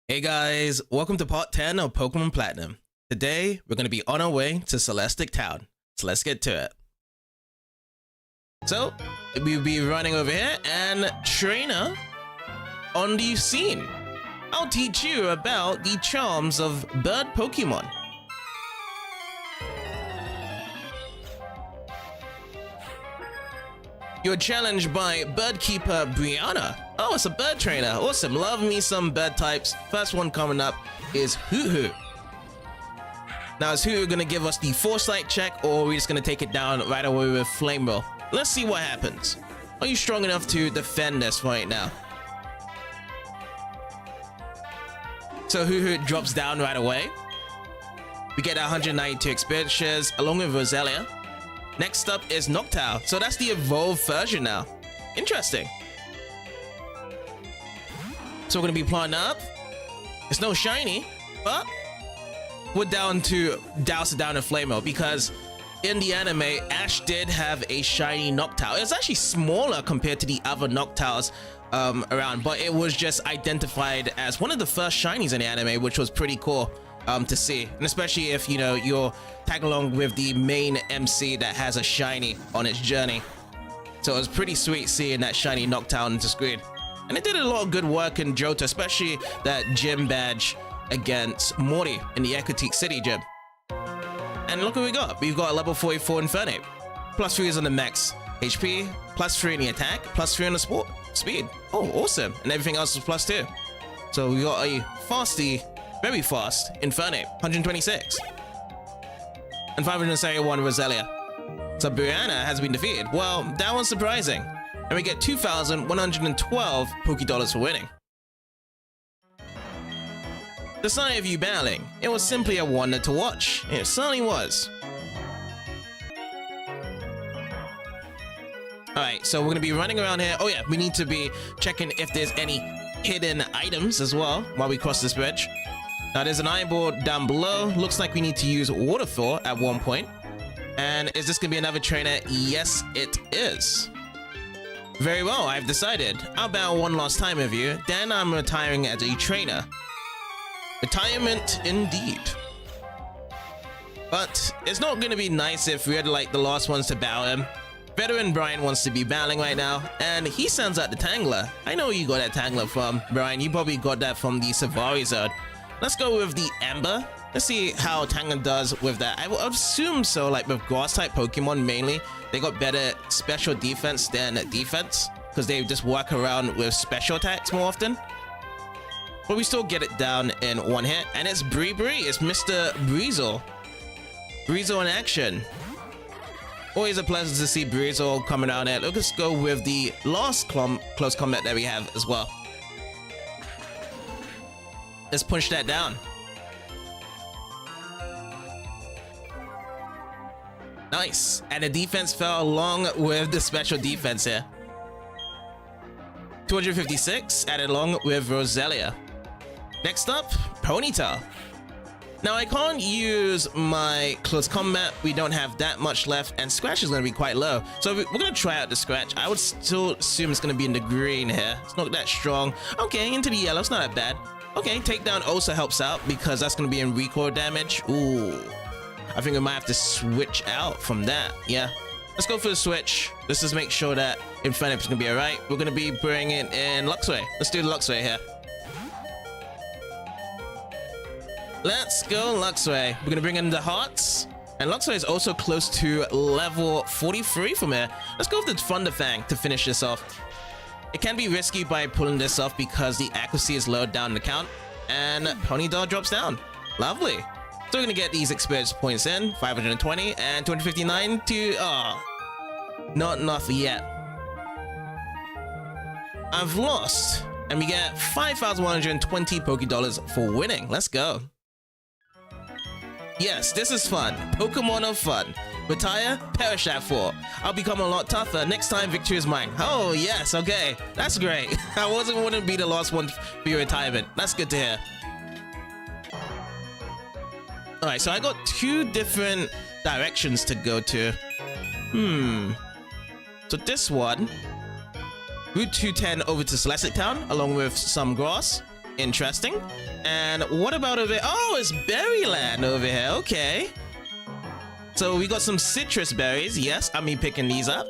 Hey guys, welcome to part 10 of Pokemon Platinum. Today, we're going to be on our way to Celestic Town, so let's get to it. So, we'll be running over here and trainer on the scene. I'll teach you about the charms of bird Pokemon. You're challenged by bird keeper Brianna. Oh, it's a bird trainer. Awesome. Love me some bird types. First one coming up is Hoot Hoot. Now, is Hoot Hoot going to give us the foresight check, or are we just going to take it down right away with Flame Roll? Let's see what happens. Are you strong enough to defend this right now? So Hoot Hoot drops down right away. We get 192 experience shares along with Roselia. Next up is Noctowl. So that's the evolved version now. Interesting. So we're going to be planting up. It's no shiny, but we're down to douse it down in Flame Mode because in the anime, Ash did have a shiny Noctowl. It was actually smaller compared to the other Noctowls around, but it was just identified as one of the first shinies in the anime, which was pretty cool to see. And especially if, you know, you're tagging along with the main MC that has a shiny on its journey. So it was pretty sweet seeing that shiny Noctowl into screen. And it did a lot of good work in Johto, especially that gym badge against Morty in the Ecotique City gym. And look what we got. We've got a level 44 Infernape. Plus 3 is on the max HP, plus 3 in the attack, plus 3 on the speed. Oh, awesome. And everything else is plus 2. So we got a fasty, very fast Infernape, 126. And 571 Roselia. So Brianna has been defeated. Well, that was surprising. And we get 2,112 Pokédollars for winning. The sight of you battling, it was simply a wonder to watch. It certainly was. Alright, so we're going to be running around here. Oh yeah, we need to be checking if there's any hidden items as well while we cross this bridge. Now there's an iron board down below. Looks like we need to use Waterfall at one point. And is this going to be another trainer? Yes, it is. Very well, I've decided. I'll battle one last time with you, then I'm retiring as a trainer. Retirement indeed. But it's not going to be nice if we're like the last ones to battle him. Veteran Brian wants to be battling right now, and he sounds like the Tangler. I know where you got that Tangler from, Brian. You probably got that from the Safari Zone. Let's go with the Amber. Let's see how Tangler does with that. I would assume so, like with grass-type Pokemon mainly, they got better special defense than defense, because they just work around with special attacks more often. But we still get it down in one hit, and it's Bree. It's Mr. Breezel. Breezel in action. Always a pleasure to see Breezel coming down there. Let's go with the last close combat that we have as well. Let's push that down. Nice. And the defense fell along with the special defense here. 256 added along with Roselia. Next up, Ponyta. Now I can't use my close combat. We don't have that much left, and Scratch is going to be quite low. So we're going to try out the Scratch. I would still assume it's going to be in the green here. It's not that strong. Okay, into the yellow. It's not that bad. Okay, takedown also helps out because that's going to be in recoil damage. Ooh. I think we might have to switch out from that. Yeah. Let's go for the switch. Let's just make sure that Infernape is going to be alright. We're going to be bringing in Luxray. Let's do the Luxray here. Let's go Luxray. We're going to bring in the Hearts. And Luxray is also close to level 43 from here. Let's go with the Thunder Fang to finish this off. It can be risky by pulling this off because the accuracy is lowered down in the count. And Ponyta drops down. Lovely. So we're going to get these experience points in. 520 and 259 to... Oh, not enough yet. I've lost. And we get 5,120 Pokédollars for winning. Let's go. Yes, this is fun. Pokemon of fun. Retire, perish at 4. I'll become a lot tougher. Next time, victory is mine. Oh, yes, okay. That's great. I wouldn't be the last one for your retirement. That's good to hear. Alright, so I got 2 different directions to go to. So this one, Route 210 over to Celestic Town, along with some grass. Interesting. And what about over here? Oh, it's Berryland over here. Okay. So we got some citrus berries. Yes, I'm me picking these up.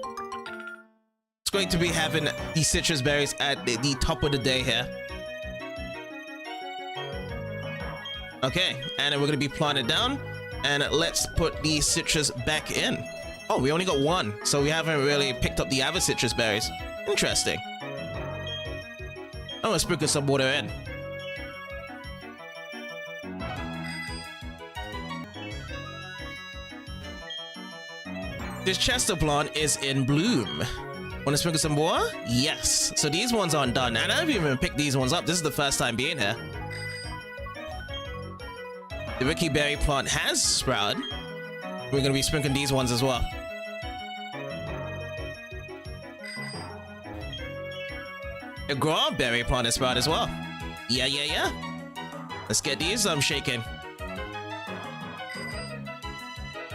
It's going to be having these citrus berries at the top of the day here. Okay, and then we're going to be planting it down. And let's put the citrus back in. Oh, we only got one, so we haven't really picked up the other citrus berries. Interesting. I'm gonna sprinkle some water in. This Chester plant is in bloom. Wanna sprinkle some more? Yes. So these ones aren't done, and I haven't even picked these ones up. This is the first time being here. The Ricky Berry plant has sprouted. We're gonna be sprinkling these ones as well. The Strawberry plant is sprouted as well. Yeah. Let's get these shaking.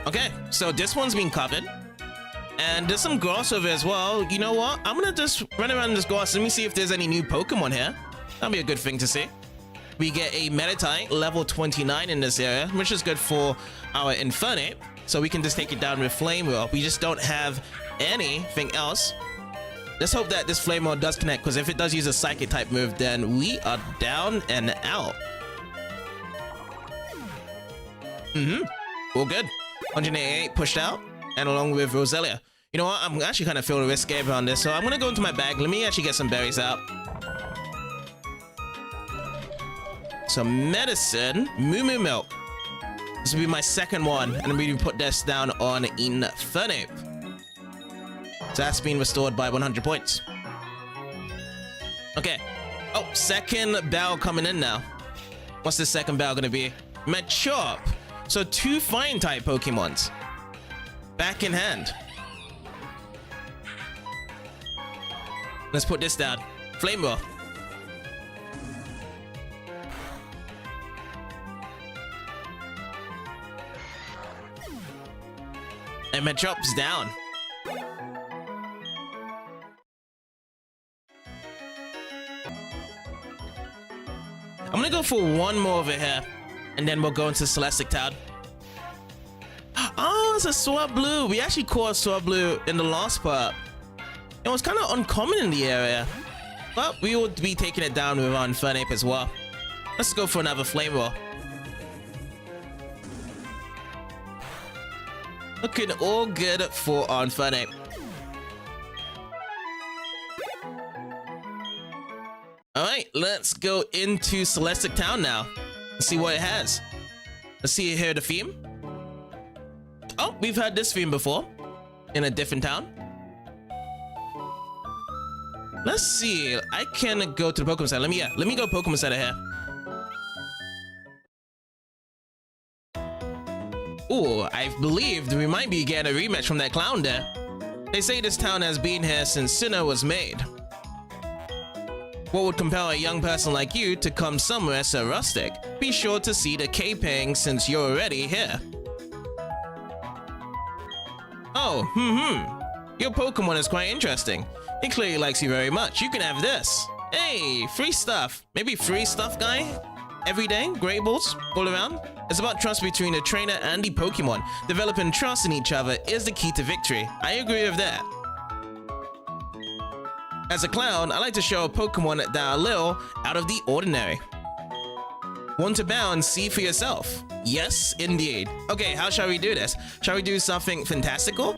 Okay, so this one's been covered. And there's some grass over as well. You know what? I'm gonna just run around this grass. Let me see if there's any new Pokemon here. That'll be a good thing to see. We get a Meditite, level 29 in this area, which is good for our Infernape. So we can just take it down with Flame Wheel. We just don't have anything else. Let's hope that this Flame Wheel does connect, because if it does use a Psychic type move, then we are down and out. All good. 188 pushed out, and along with Roselia. You know what? I'm actually kind of feeling risky around this, so I'm going to go into my bag. Let me actually get some berries out. Some medicine. Moo Moo Milk. This will be my second one, and I'm going to put this down on Infernape. So that's been restored by 100 points. Okay. Oh, second battle coming in now. What's the second battle going to be? Machop. So 2 fire type Pokemons. Back in hand. Let's put this down. Flame Wheel. And Machop's down. I'm gonna go for one more over here, and then we'll go into Celestic Town. Oh, it's a Swablu. We actually caught Swablu in the last part. It was kind of uncommon in the area, but we will be taking it down with our Infernape as well. Let's go for another Flame Wheel. Looking all good for our Infernape. Alright, let's go into Celestic Town now. Let's see what it has. Let's see here the theme. Oh, we've had this theme before. In a different town. Let's see. I can go to the Pokemon Center. Let me go Pokemon Center here. Ooh, I believed we might be getting a rematch from that clown there. They say this town has been here since Sinnoh was made. What would compel a young person like you to come somewhere so rustic? Be sure to see the K-Ping since you're already here. Oh, your Pokemon is quite interesting. It clearly likes you very much. You can have this. Hey, free stuff. Maybe free stuff, guy? Every day, Great Balls, all around. It's about trust between the trainer and the Pokemon. Developing trust in each other is the key to victory. I agree with that. As a clown, I like to show a Pokemon that are a little out of the ordinary. Want to bow and see for yourself? Yes, indeed. Okay, how shall we do this? Shall we do something fantastical?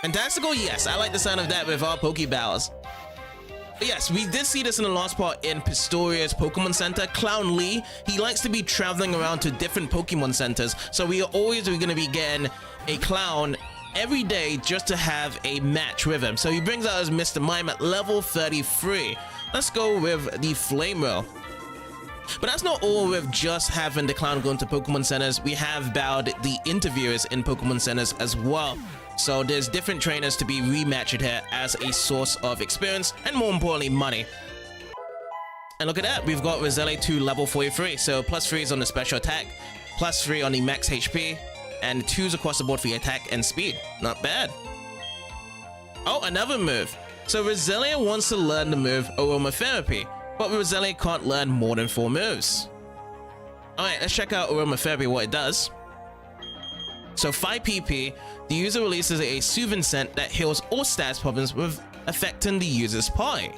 Fantastical? Yes, I like the sound of that with our Pokeballs. But yes, we did see this in the last part in Pistoria's Pokemon Center. Clown Lee, he likes to be traveling around to different Pokemon centers, so we are always going to be getting a clown every day just to have a match with him. So he brings out his Mr. Mime at level 33. Let's go with the Flame Wheel. But that's not all with just having the clown go into Pokemon centers. We have bowed the interviewers in Pokemon centers as well. So there's different trainers to be rematched here as a source of experience and more importantly money. And look at that, we've got Roselia to level 43. So +3 is on the special attack, +3 on the max HP, and 2s across the board for your attack and speed. Not bad. Oh, another move. So Roselia wants to learn the move Aromatherapy. but Roselia can't learn more than 4 moves. Alright, let's check out aromatherapy, what it does. So 5 PP, the user releases a soothing scent that heals all status problems with affecting the user's party.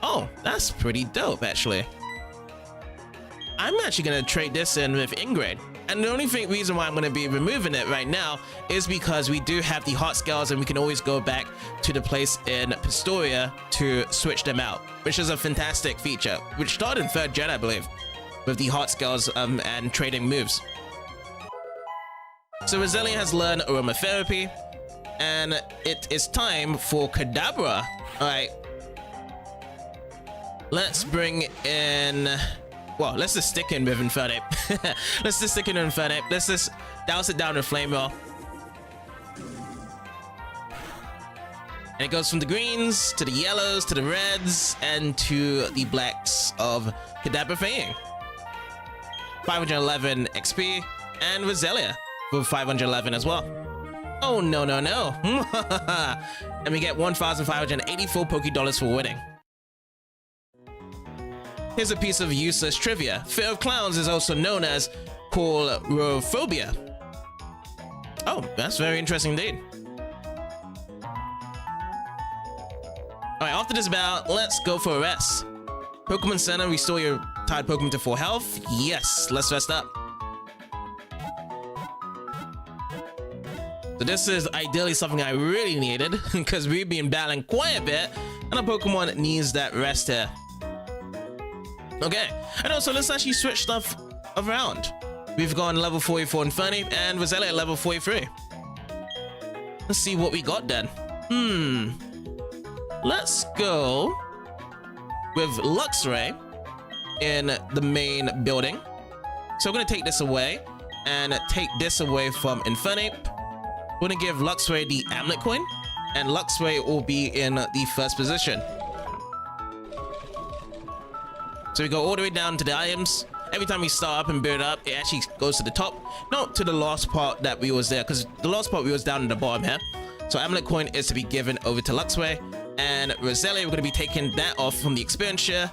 Oh, that's pretty dope actually. I'm actually going to trade this in with Ingrate. And the only reason why I'm going to be removing it right now is because we do have the heart scales and we can always go back to the place in Pistoria to switch them out, which is a fantastic feature, which started in 3rd gen, I believe, with the heart scales and trading moves. So Roselia has learned aromatherapy, and it is time for Kadabra. Alright. Let's bring in... Well, let's just stick in with Infernape. Let's just stick in with Infernape. Let's just douse it down with Flame Wheel. And it goes from the greens to the yellows to the reds and to the blacks of Kadabra Faying. 511 XP and Roselia for 511 as well. Oh, no, no, no. And we get 1,584 Poké-Dollars for winning. Here's a piece of useless trivia. Fear of clowns is also known as homophobia. Oh, that's very interesting indeed. Alright, after this bout, let's go for a rest. Pokemon Center, restore your tired Pokemon to full health. Yes, let's rest up. So this is ideally something I really needed because we've been battling quite a bit and our Pokemon needs that rest here. Okay, and also let's actually switch stuff around. We've gone level 44 Infernape and Roselia at level 43. Let's see what we got then. Let's go with Luxray in the main building. So we're going to take this away and take this away from Infernape. We're going to give Luxray the Amulet Coin, and Luxray will be in the first position. So we go all the way down to the items. Every time we start up and build up, it actually goes to the top, not to the last part that we was there, because the last part we was down in the bottom here. So Amulet Coin is to be given over to Luxray, and Roselia, we're going to be taking that off from the experience share,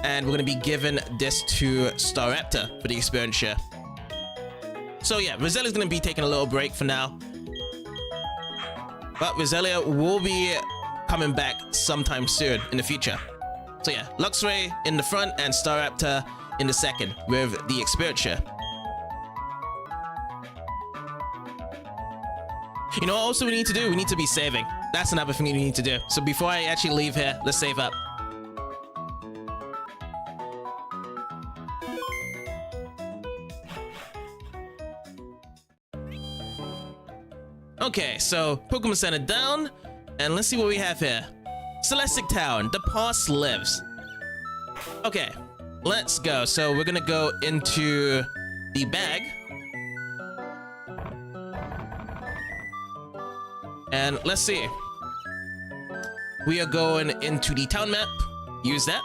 and we're going to be giving this to Staraptor for the experience share. So yeah, Roselia's going to be taking a little break for now, but Roselia will be coming back sometime soon in the future. So yeah, Luxray in the front and Staraptor in the second with the experience share. You know what also we need to do? We need to be saving. That's another thing we need to do. So before I actually leave here, let's save up. Okay, so Pokemon Center down, and let's see what we have here. Celestic Town, the past lives. Okay, let's go. So we're gonna go into the bag. And let's see. We are going into the town map. Use that.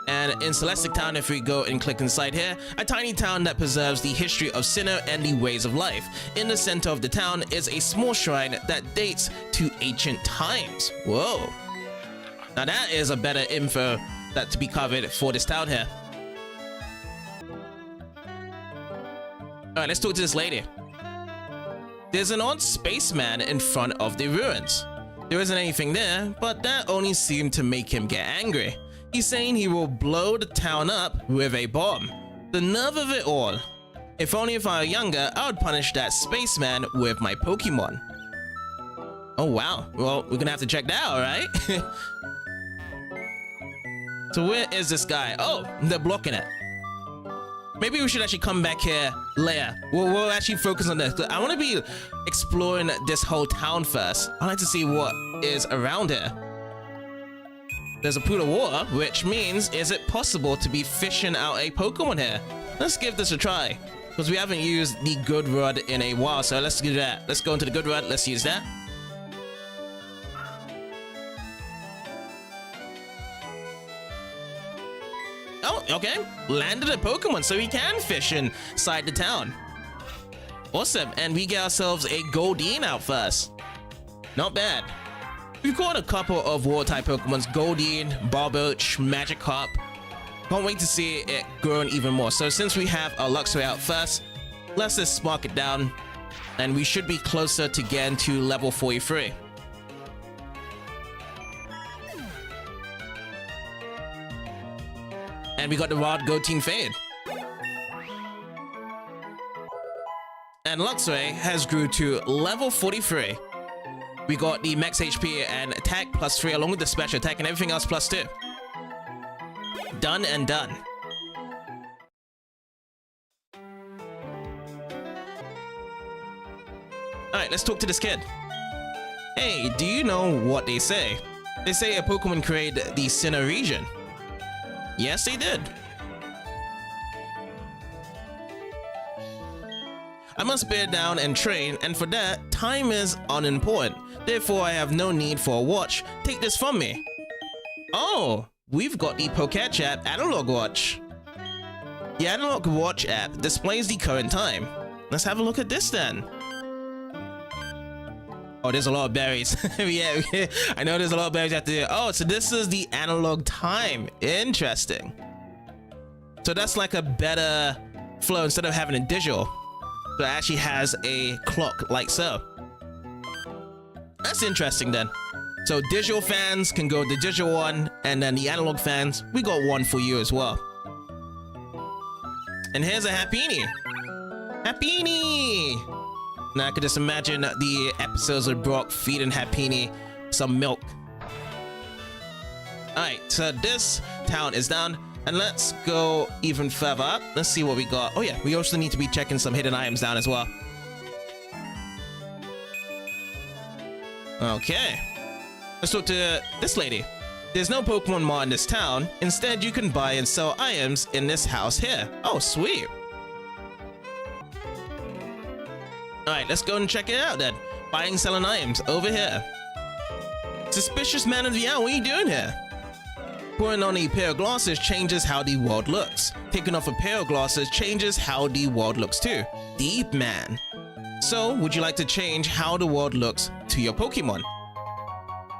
And in Celestic Town, if we go and click inside here, a tiny town that preserves the history of Sinnoh and the ways of life. In the center of the town is a small shrine that dates to ancient times. Whoa. Now that is a better info that to be covered for this town here. Alright, let's talk to this lady. There's an odd spaceman in front of the ruins. There isn't anything there, but that only seemed to make him get angry. He's saying he will blow the town up with a bomb. The nerve of it all. If only if I were younger, I would punish that spaceman with my Pokemon. Oh wow, well, we're gonna have to check that out, right? So where is this guy? Oh, they're blocking it. Maybe we should actually come back here later. We'll actually focus on this. I want to be exploring this whole town first. I'd like to see what is around here. There's a pool of water, which means, is it possible to be fishing out a Pokemon here? Let's give this a try, because we haven't used the Good Rod in a while, so let's do that. Let's go into the Good Rod, let's use that. Oh, okay. Landed a Pokemon, so we can fish inside the town. Awesome, and we get ourselves a Goldeen out first. Not bad. We've got a couple of water-type Pokemons, Goldeen, Barboach, Magikarp. Can't wait to see it growing even more. So since we have our Luxray out first, let's just spark it down, and we should be closer to getting to level 43. And we got the Rod Goateen Fade. And Luxray has grew to level 43. We got the max HP and attack +3 along with the special attack and everything else +2. Done and done. Alright, let's talk to this kid. Hey, do you know what they say? They say a Pokemon created the Sinnoh region. Yes, they did. I must bear down and train, and for that, time is unimportant. Therefore, I have no need for a watch. Take this from me. Oh, we've got the Poketch app Analog Watch. The Analog Watch app displays the current time. Let's have a look at this then. Oh, there's a lot of berries. Yeah, I know there's a lot of berries out there. Oh, so this is the analog time. Interesting. So that's like a better flow instead of having a digital. So it actually has a clock like so. That's interesting then. So digital fans can go the digital one, and then the analog fans, we got one for you as well. And here's a Happiny. Happiny! Now I could just imagine the episodes of Brock feeding Happiny some milk. Alright, so this town is down. And let's go even further up. Let's see what we got. Oh yeah, we also need to be checking some hidden items down as well. Okay. Let's talk to this lady. There's no Pokemon Mart in this town. Instead, you can buy and sell items in this house here. Oh, sweet. Alright, let's go and check it out then. Buying and selling items over here. Suspicious man of the hour, what are you doing here? Putting on a pair of glasses changes how the world looks. Taking off a pair of glasses changes how the world looks too. Deep man. So, would you like to change how the world looks to your Pokemon?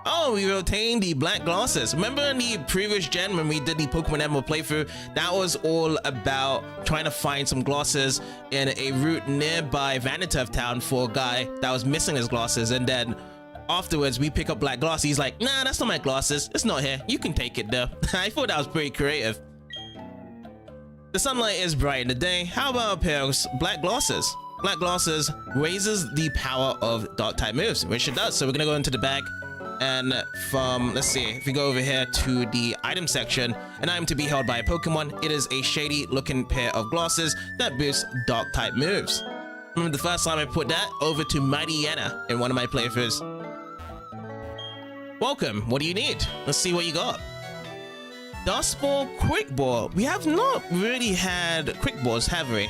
Oh, we obtained the black glasses. Remember in the previous gen when we did the Pokemon Emerald playthrough? That was all about trying to find some glasses in a route nearby Vanderturf Town for a guy that was missing his glasses, and then afterwards we pick up black glasses. He's like, nah, that's not my glasses, it's not here, you can take it though. I thought that was pretty creative. The sunlight is bright in the day. How about a pair of black glasses? Black glasses raises the power of dark type moves, which it does. So we're gonna go into the bag, and from, let's see, if we go over here to the item section, an item to be held by a Pokemon, it is a shady looking pair of glasses that boosts dark type moves. Remember the first time I put that over to Mighty Yenna in one of my playthroughs. Welcome, what do you need? Let's see what you got. Dust Ball, Quick Ball. We have not really had Quick Balls, have we?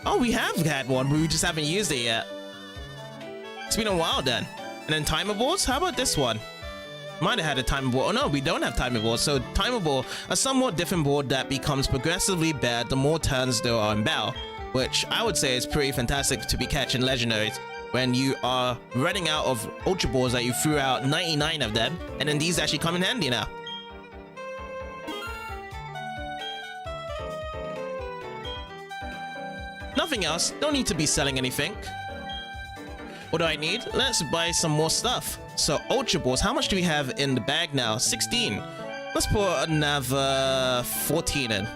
Oh, we have had one, but we just haven't used it yet. It's been a while then. And then Timer Balls? How about this one? Might have had a Timer Ball. Oh no, we don't have Timer Balls. So Timer Ball, a somewhat different board that becomes progressively better the more turns there are in battle, which I would say is pretty fantastic to be catching legendaries when you are running out of Ultra Balls that you threw out 99 of them, and then these actually come in handy now. Nothing else, don't need to be selling anything. What do I need? Let's buy some more stuff. So Ultra Balls, how much do we have in the bag now? 16. Let's put another 14 in.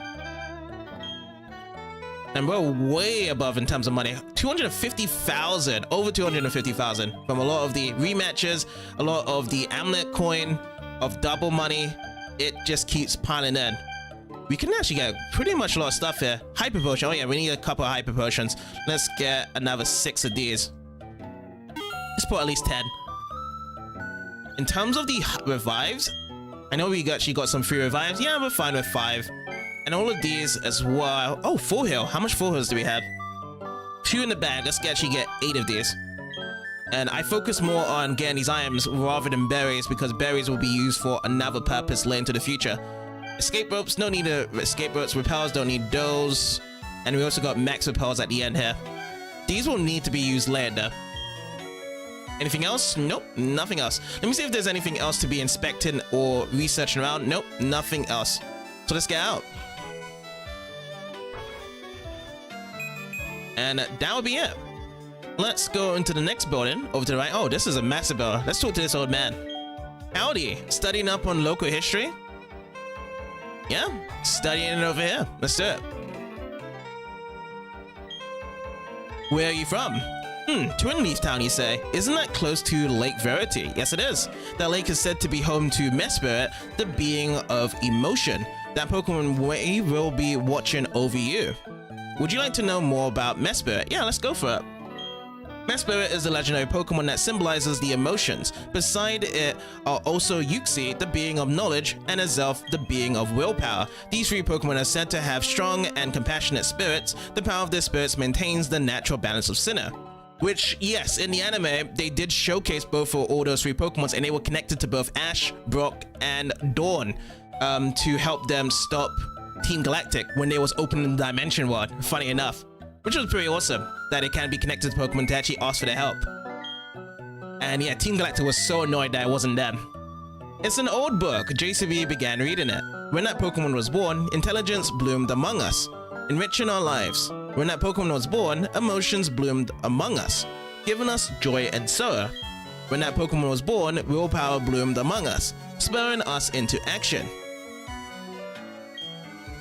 And we're way above in terms of money. 250,000, over 250,000 from a lot of the rematches, a lot of the amulet coin, of double money. It just keeps piling in. We can actually get pretty much a lot of stuff here. Hyper Potion, oh yeah, we need a couple of Hyper Potions. Let's get another 6 of these. Let's put at least 10. In terms of the revives, I know we actually got some free revives. Yeah, we're fine with 5. And all of these as well. Oh, Full Heal. How much Full Heals do we have? 2 in the bag. Let's actually get 8 of these. And I focus more on getting these items rather than berries, because berries will be used for another purpose later into the future. Escape ropes, no need to escape ropes. Repels, don't need those. And we also got max repels at the end here. These will need to be used later though. Anything else? Nope, nothing else. Let me see if there's anything else to be inspecting or researching around. Nope, nothing else. So let's get out. And that would be it. Let's go into the next building over to the right. Oh, this is a massive building. Let's talk to this old man. Howdy, studying up on local history? Yeah, studying it over here. Let's do it. Where are you from? Twin Leaf Town, you say? Isn't that close to Lake Verity? Yes, it is. That lake is said to be home to Mesprit, the being of emotion. That Pokemon way will be watching over you. Would you like to know more about Mesprit? Yeah, let's go for it. Mesprit is a legendary Pokemon that symbolizes the emotions. Beside it are also Uxie, the being of knowledge, and Azelf, the being of willpower. These three Pokemon are said to have strong and compassionate spirits. The power of their spirits maintains the natural balance of Sinnoh. Which, yes, in the anime, they did showcase both for all those three Pokemons, and they were connected to both Ash, Brock, and Dawn to help them stop Team Galactic when they was opening the Dimension World, funny enough. Which was pretty awesome, that it can be connected to Pokemon to actually ask for their help. And yeah, Team Galactic was so annoyed that it wasn't them. It's an old book. JCB began reading it. When that Pokemon was born, intelligence bloomed among us, enriching our lives. When that Pokemon was born, emotions bloomed among us, giving us joy and sorrow. When that Pokemon was born, willpower bloomed among us, spurring us into action.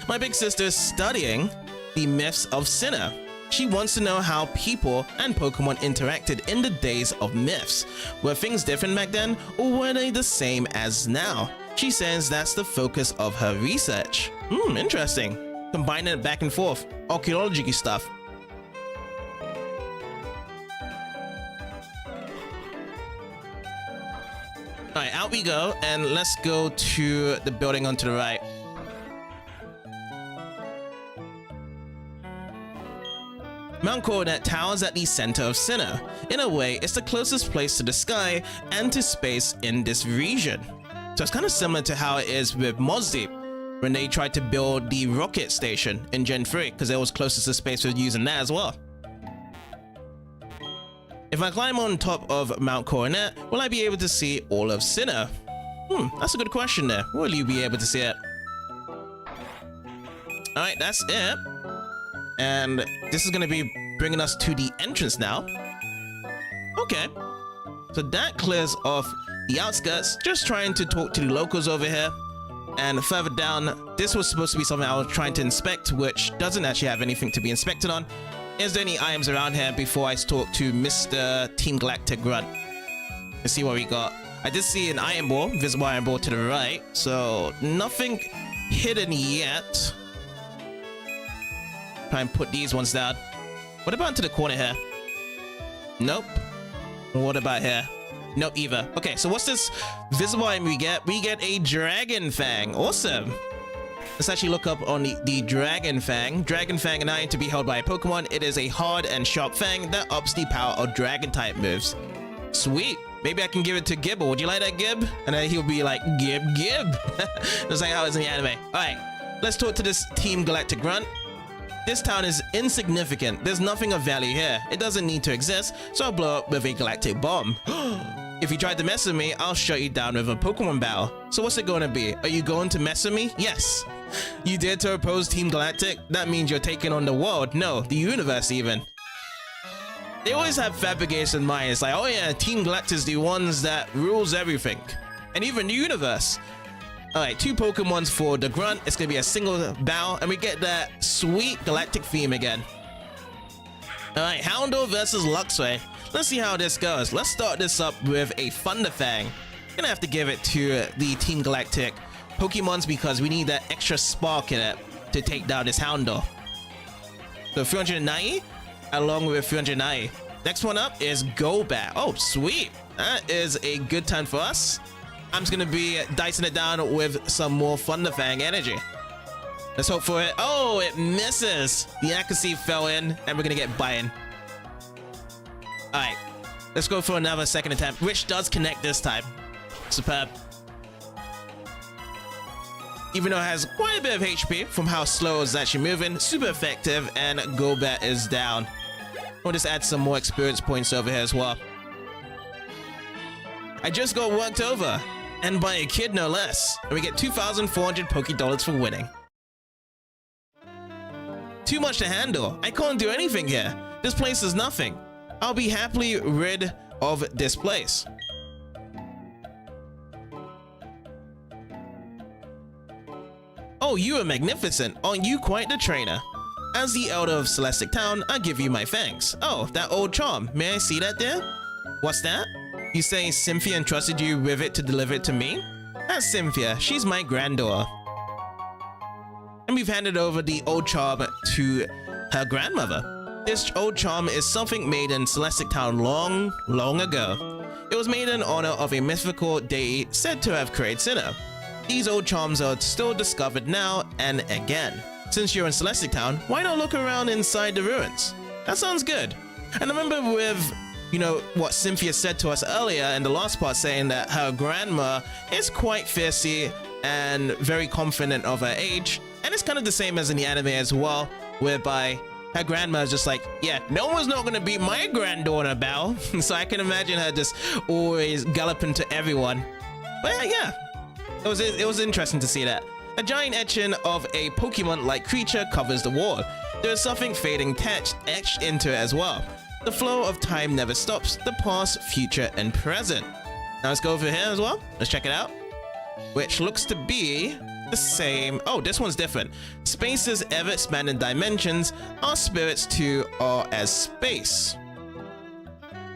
My big sister is studying the myths of Sinnoh. She wants to know how people and Pokemon interacted in the days of myths. Were things different back then, or were they the same as now? She says that's the focus of her research. Interesting. Combining it back and forth. Archaeology stuff. Alright, out we go, and let's go to the building on to the right. Mount Coronet towers at the center of Sinnoh. In a way, it's the closest place to the sky and to space in this region. So it's kind of similar to how it is with Mos Deep, when they tried to build the rocket station in Gen 3, because it was closest to space with using that as well. If I climb on top of Mount Coronet, will I be able to see all of Sinnoh? That's a good question there. Will you be able to see it? Alright, that's it. And this is going to be bringing us to the entrance now. Okay. So that clears off the outskirts. Just trying to talk to the locals over here. And further down, this was supposed to be something I was trying to inspect, which doesn't actually have anything to be inspected on. Is there any items around here before I talk to Mr. Team Galactic Grunt? Let's see what we got. I did see an iron ball, visible iron ball to the right. So nothing hidden yet. Try and put these ones down. What about into the corner here? Nope. What about here? Nope either. Okay, so what's this visible item we get? We get a Dragon Fang. Awesome. Let's actually look up on the Dragon Fang. Dragon Fang, an item to be held by a Pokemon. It is a hard and sharp fang that ups the power of Dragon type moves. Sweet. Maybe I can give it to Gibble. Would you like that, Gib? And then he'll be like, Gib. That's like how it's in the anime. Alright, let's talk to this Team Galactic Grunt. This town is insignificant. There's nothing of value here. It doesn't need to exist, so I'll blow up with a galactic bomb. If you tried to mess with me, I'll shut you down with a Pokemon battle. So what's it going to be? Are you going to mess with me? Yes. You dare to oppose Team Galactic? That means you're taking on the world. No, the universe even. They always have fabricated in mind. It's like, oh yeah, Team Galactic is the ones that rules everything. And even the universe. Alright, 2 Pokemons for the Grunt. It's gonna be a single battle, and we get that sweet galactic theme again. Alright, Houndour versus Luxray. Let's see how this goes. Let's start this up with a Thunderfang. Gonna have to give it to the Team Galactic Pokemons because we need that extra spark in it to take down this Houndour. So 390 along with 390. Next one up is Golbat. Oh, sweet. That is a good time for us. I'm just gonna be dicing it down with some more Thunderfang energy. Let's hope for it. Oh, it misses. The accuracy fell in, and we're gonna get bitten. Alright, let's go for another second attempt, which does connect this time. Superb. Even though it has quite a bit of HP from how slow it's actually moving, super effective, and Golbat is down. We'll just add some more experience points over here as well. I just got worked over. And by a kid no less. And we get 2,400 Poké-Dollars for winning. Too much to handle. I can't do anything here. This place is nothing. I'll be happily rid of this place. Oh, you are magnificent. Aren't you quite the trainer? As the elder of Celestic Town, I give you my thanks. Oh, that old charm. May I see that there? What's that? You say Cynthia entrusted you with it to deliver it to me? That's Cynthia. She's my granddaughter. And we've handed over the old charm to her grandmother. This old charm is something made in Celestic Town long, long ago. It was made in honor of a mythical deity said to have created Sinnoh. These old charms are still discovered now and again. Since you're in Celestic Town, why not look around inside the ruins? That sounds good. And I remember with, you know, what Cynthia said to us earlier in the last part, saying that her grandma is quite fiercey and very confident of her age. And it's kind of the same as in the anime as well, whereby her grandma is just like, yeah, no one's not gonna beat my granddaughter, Bao. So I can imagine her just always galloping to everyone. But yeah, it was interesting to see that. A giant etching of a Pokemon-like creature covers the wall. There is something fading text etched into it as well. The flow of time never stops, the past, future, and present. Now let's go over here as well. Let's check it out. Which looks to be the same. Oh, this one's different. Space's ever-expanding dimensions are spirits too, are as space.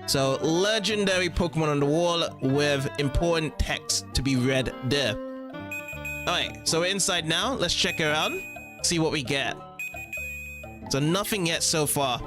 So, legendary Pokemon on the wall with important text to be read there. Alright, so we're inside now. Let's check around, see what we get. So nothing yet so far.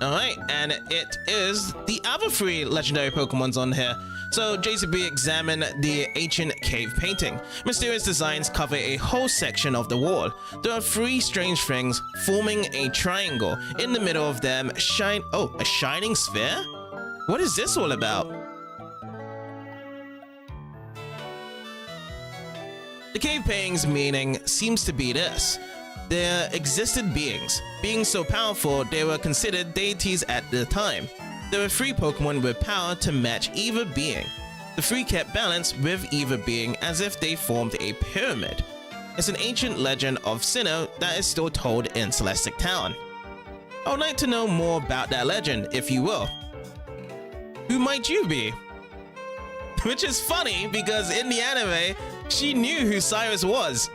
Alright, and it is the other 3 legendary Pokemons on here. So JCB examine the ancient cave painting. Mysterious designs cover a whole section of the wall. There are 3 strange things forming a triangle. In the middle of them, a shining sphere? What is this all about? The cave painting's meaning seems to be this. There existed beings so powerful they were considered deities at the time. There were 3 Pokemon with power to match either being. The 3 kept balance with either being as if they formed a pyramid. It's an ancient legend of Sinnoh that is still told in Celestic Town. I would like to know more about that legend, if you will. Who might you be? Which is funny because in the anime, she knew who Cyrus was.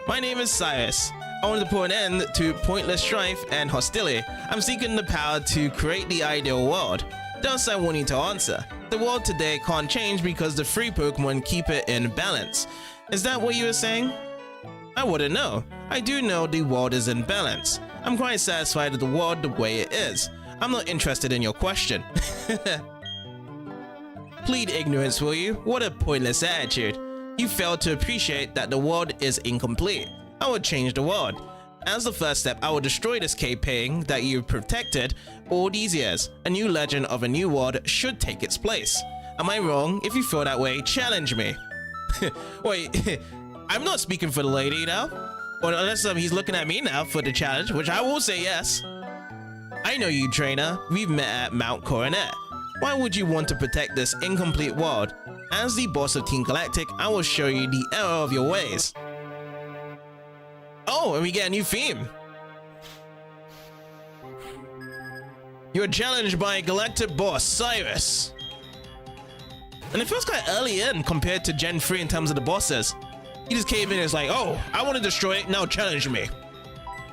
My name is Cyrus. I want to put an end to pointless strife and hostility. I'm seeking the power to create the ideal world. Thus, I want you to answer. The world today can't change because the 3 Pokemon keep it in balance. Is that what you were saying? I wouldn't know. I do know the world is in balance. I'm quite satisfied with the world the way it is. I'm not interested in your question. Plead ignorance, will you? What a pointless attitude. You fail to appreciate that the world is incomplete. I will change the world. As the first step, I will destroy this cave painting that you protected all these years. A new legend of a new world should take its place. Am I wrong? If you feel that way, challenge me. Wait, I'm not speaking for the lady now. Or unless he's looking at me now for the challenge, which I will say yes. I know you, trainer. We've met at Mount Coronet. Why would you want to protect this incomplete world? As the boss of Team Galactic, I will show you the error of your ways. Oh, and we get a new theme. You're challenged by Galactic boss Cyrus. And it feels quite early in compared to Gen 3 in terms of the bosses. He just came in and is like, oh, I want to destroy it, now challenge me.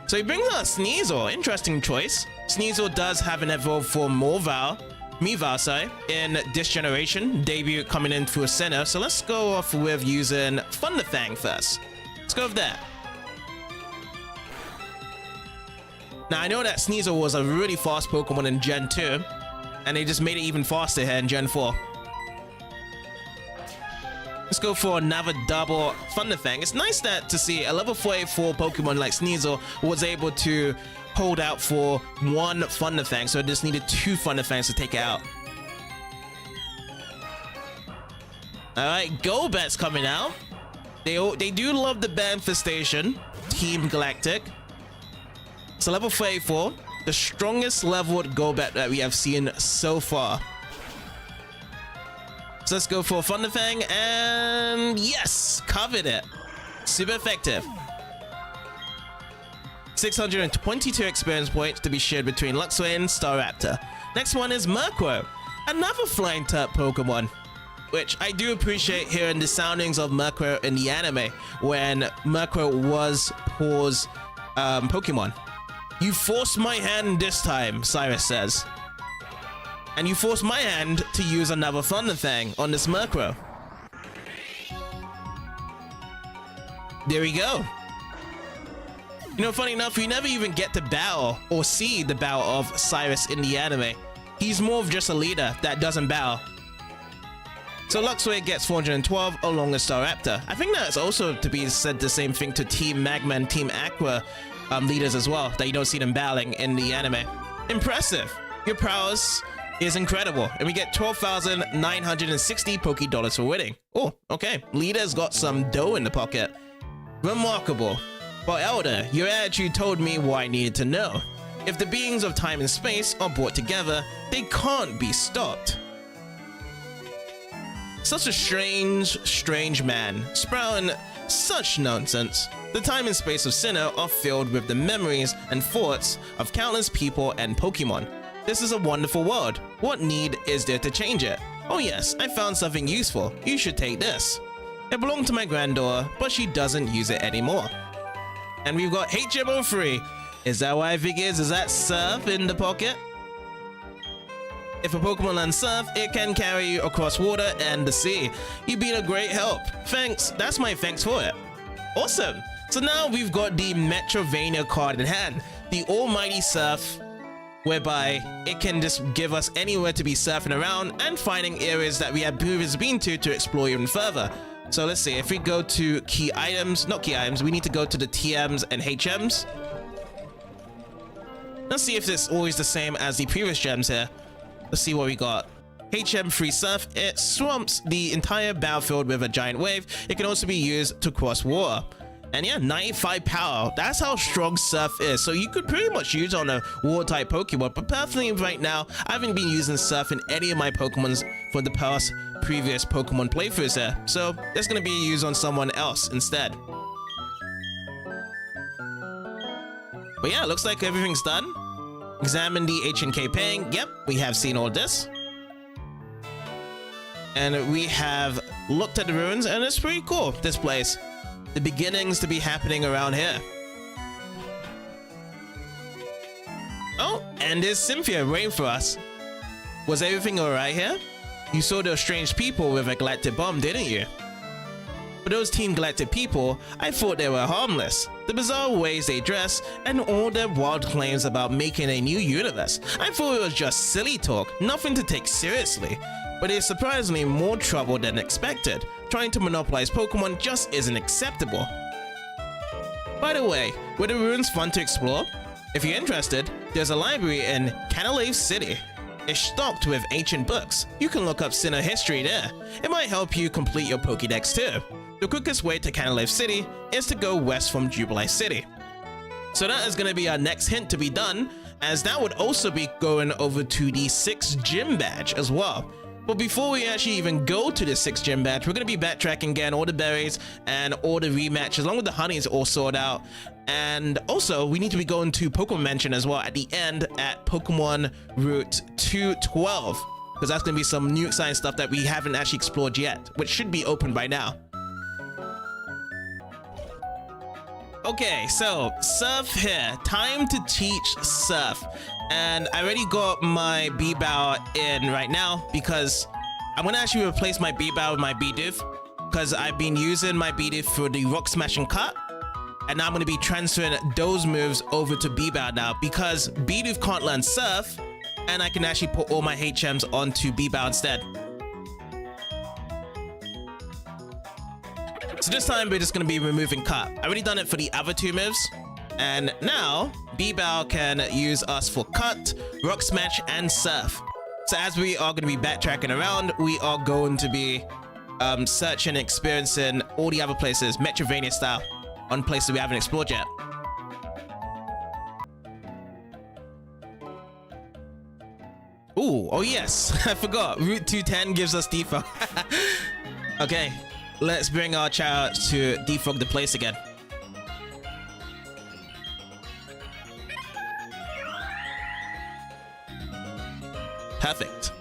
So he brings out Sneasel, interesting choice. Sneasel does have an evolved form Meow, in this generation, debut coming in through a center. So let's go off with using Thunderfang first. Let's go with that. Now I know that Sneasel was a really fast Pokemon in Gen 2, and they just made it even faster here in Gen 4. Let's go for another double Thunderfang. It's nice that to see a level 44 Pokemon like Sneasel was able to hold out for 1 Thunderfang, so it just needed 2 Thunderfangs to take it out. Alright, Golbat's coming out. They do love the Manifestation, Team Galactic. So level 34, the strongest leveled Golbat that we have seen so far. So let's go for Thunder Fang, and yes, covered it. Super effective. 622 experience points to be shared between Luxray and Staraptor. Next one is Murkrow, another flying type Pokemon, which I do appreciate hearing the soundings of Murkrow in the anime when Murkrow was Paul's Pokemon. You forced my hand this time, Cyrus says. And you forced my hand to use another Thunder Fang on this Murkrow. There we go. You know, funny enough, we never even get to battle or see the battle of Cyrus in the anime. He's more of just a leader that doesn't battle. So Luxray gets 412 along with Staraptor. I think that's also to be said the same thing to Team Magma and Team Aqua leaders as well, that you don't see them battling in the anime. Impressive. Your prowess is incredible, and we get 12,960 Poké Dollars for winning. Oh, okay. Leader's got some dough in the pocket. Remarkable. Well, Elder, your attitude told me what I needed to know. If the beings of time and space are brought together, they can't be stopped. Such a strange man, sprouting such nonsense. The time and space of Sinnoh are filled with the memories and thoughts of countless people and Pokemon. This is a wonderful world. What need is there to change it? Oh yes, I found something useful. You should take this. It belonged to my granddaughter, but she doesn't use it anymore. And we've got HM03. Is that what I think it is? Is that Surf in the pocket? If a Pokemon learns Surf, it can carry you across water and the sea. You've been a great help. Thanks. That's my thanks for it. Awesome. So now we've got the Metrovania card in hand. The almighty Surf, whereby it can just give us anywhere to be surfing around and finding areas that we have previously been to explore even further. So let's see, if we go to key items, not key items, we need to go to the TMs and HMs. Let's see if it's always the same as the previous gems here. Let's see what we got. HM Free Surf, it swamps the entire battlefield with a giant wave. It can also be used to cross water. And yeah, 95 power. That's how strong Surf is. So you could pretty much use on a water type Pokemon. But personally, right now, I haven't been using Surf in any of my Pokemons for the past previous Pokemon playthroughs here. So that's going to be used on someone else instead. But yeah, looks like everything's done. Examine the HNK ping. Yep, we have seen all this. And we have looked at the ruins, and it's pretty cool, this place. The beginnings to be happening around here. Oh, and there's Cynthia waiting for us. Was everything alright here? You saw those strange people with a galactic bomb, didn't you? For those Team Galactic people, I thought they were harmless. The bizarre ways they dress, and all their wild claims about making a new universe. I thought it was just silly talk, nothing to take seriously. But it's surprisingly more trouble than expected. Trying to monopolize Pokemon just isn't acceptable. By the way, were the ruins fun to explore? If you're interested, there's a library in Canalave City. It's stocked with ancient books. You can look up Sinnoh history there. It might help you complete your Pokédex too. The quickest way to Canalave City is to go west from Jubilee City. So that is going to be our next hint to be done, as that would also be going over to the 6th gym badge as well. But before we actually even go to the 6th gym badge, we're going to be backtracking again all the berries and all the rematches along with the honeys all sorted out. And also we need to be going to Pokemon Mansion as well at the end at Pokemon Route 212, because that's going to be some new exciting stuff that we haven't actually explored yet, which should be open by now. Okay, so Surf here. Time to teach Surf. And I already got my B-Bow in right now because I'm going to actually replace my B-Bow with my Bidoof, because I've been using my Bidoof for the Rock Smash and Cut. And now I'm going to be transferring those moves over to B-Bow now because Bidoof can't learn Surf, and I can actually put all my HMs onto B-Bow instead. So this time we're just going to be removing Cut. I already done it for the other two moves. And now B-Bow can use us for Cut, Rock Smash, and Surf. So as we are going to be backtracking around, we are going to be searching and experiencing all the other places, Metrovania style, on places we haven't explored yet. Ooh, oh yes, I forgot. Route 210 gives us defog. Okay, let's bring our child to defog the place again. Perfect.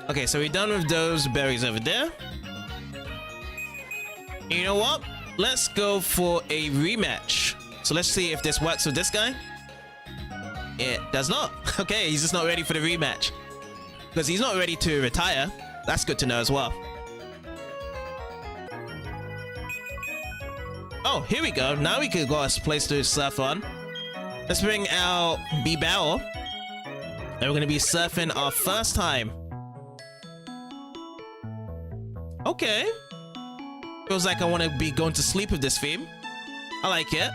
Okay, so we're done with those berries over there. You know what? Let's go for a rematch. So let's see if this works with this guy. It does not. Okay, he's just not ready for the rematch. Because he's not ready to retire. That's good to know as well. Oh, here we go. Now we could go a place to surf on. Let's bring out B-Bow. And we're going to be surfing our first time. Okay. Feels like I want to be going to sleep with this theme. I like it.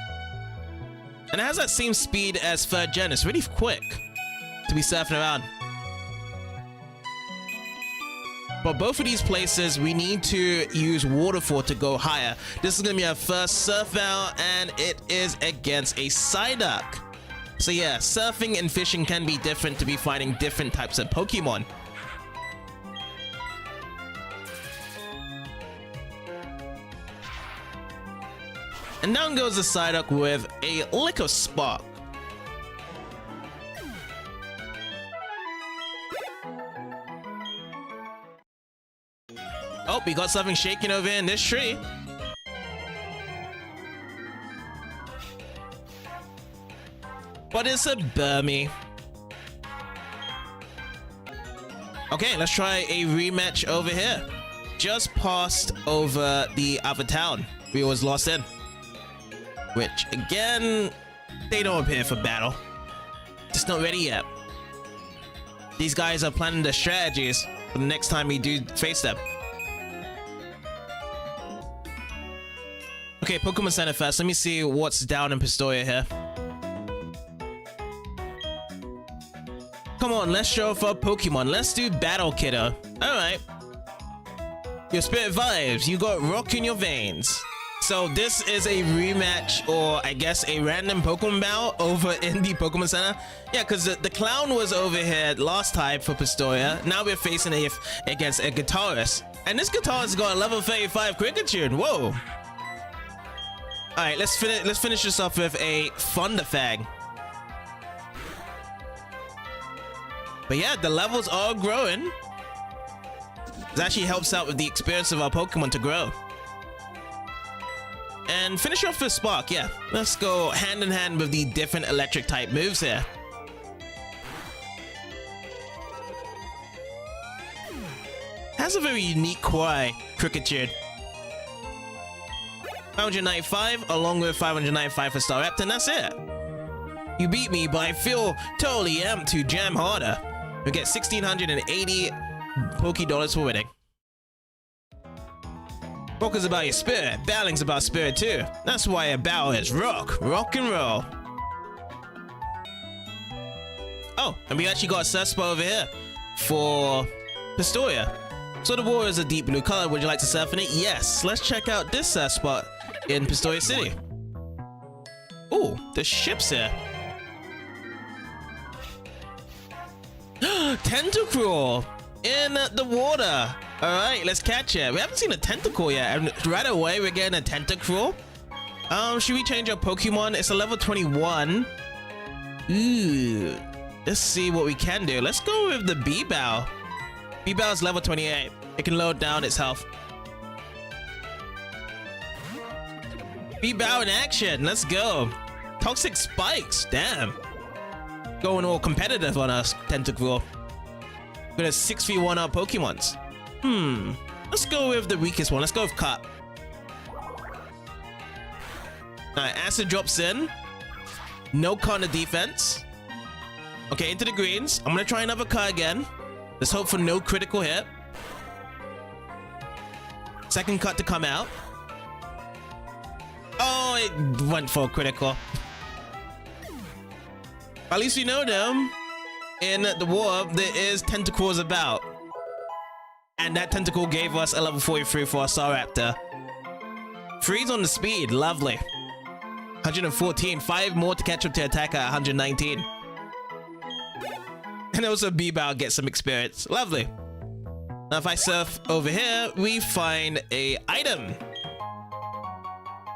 And it has that same speed as 3rd gen. It's really quick to be surfing around. But both of these places, we need to use waterfall to go higher. This is going to be our first surf out, and it is against a Psyduck. So yeah, surfing and fishing can be different to be fighting different types of Pokemon. And down goes the Psyduck with a lick of spark. Oh, we got something shaking over in this tree. But it's a Burmy. Okay, let's try a rematch over here. Just passed over the other town we was lost in. Which, again, they don't appear for battle. Just not ready yet. These guys are planning their strategies for the next time we do face them. Okay, Pokemon Center first. Let me see what's down in Pistoia here. Come on, let's show off our Pokemon. Let's do Battle Kiddo. Alright. Your spirit vibes. You got rock in your veins. So this is a rematch, or I guess a random Pokemon battle over in the Pokemon Center. Yeah, because the clown was over here last time for Pistoia. Now we're facing it against a guitarist. And this guitarist got a level 35 Cricketune. Whoa. Alright, let's finish this off with a Thunderfang. But yeah, the levels are growing. This actually helps out with the experience of our Pokemon to grow. And finish off with Spark, yeah. Let's go hand in hand with the different electric type moves here. Has a very unique cry, Cricketune. 595 along with 595 for Staraptor, and that's it. You beat me, but I feel totally amped to jam harder. We get 1,680 Poké-Dollars for winning. Rock is about your spirit. Battling's about spirit too. That's why a battle is rock. Rock and roll. Oh, and we actually got a surf spot over here for Pistoia. So the water is a deep blue color. Would you like to surf in it? Yes. Let's check out this surf spot in Pistoia City. Ooh, the ship's here. Tentacruel in the water. All right, let's catch it. We haven't seen a Tentacle yet, and right away we're getting a Tentacruel. Should we change our Pokemon? It's a level 21. Ooh, let's see what we can do. Let's go with the B-Bow. B-Bow is level 28. It can load down its health. B-Bow in action. Let's go. Toxic Spikes. Damn. Going all competitive on us, Tentacruel. We're gonna 6v1 our Pokemons. Let's go with the weakest one. Let's go with Cut. Alright, Acid drops in. No counter defense. Okay, into the greens. I'm gonna try another Cut again. Let's hope for no critical hit. Second Cut to come out. Oh, it went for a critical. At least we know them. In the war, there is Tentacles about. And that Tentacle gave us a level 43 for our Staraptor. Freeze on the speed, lovely. 114, 5 more to catch up to attack at 119. And also B-Bow gets some experience. Lovely. Now if I surf over here, we find a item.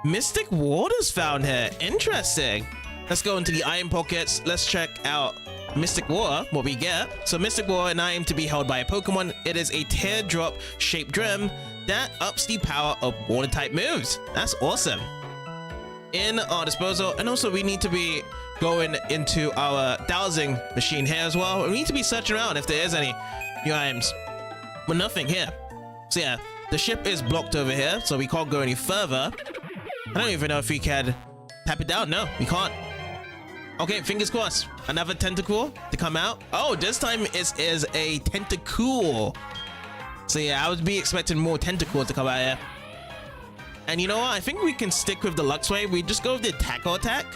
Mystic waters found here. Interesting. Let's go into the iron pockets. Let's check out Mystic water, what we get. So Mystic water, an item to be held by a Pokemon. It is a teardrop shaped gem that ups the power of water type moves. That's awesome. In our disposal, and also we need to be going into our dowsing machine here as well. We need to be searching around if there is any new items, but nothing here. So yeah, the ship is blocked over here, so we can't go any further. I don't even know if we can tap it down. No, we can't. Okay, fingers crossed. Another tentacle to come out. Oh, this time it is a tentacle. So yeah, I would be expecting more tentacles to come out here. And you know what? I think we can stick with the Luxray. We just go with the tackle attack.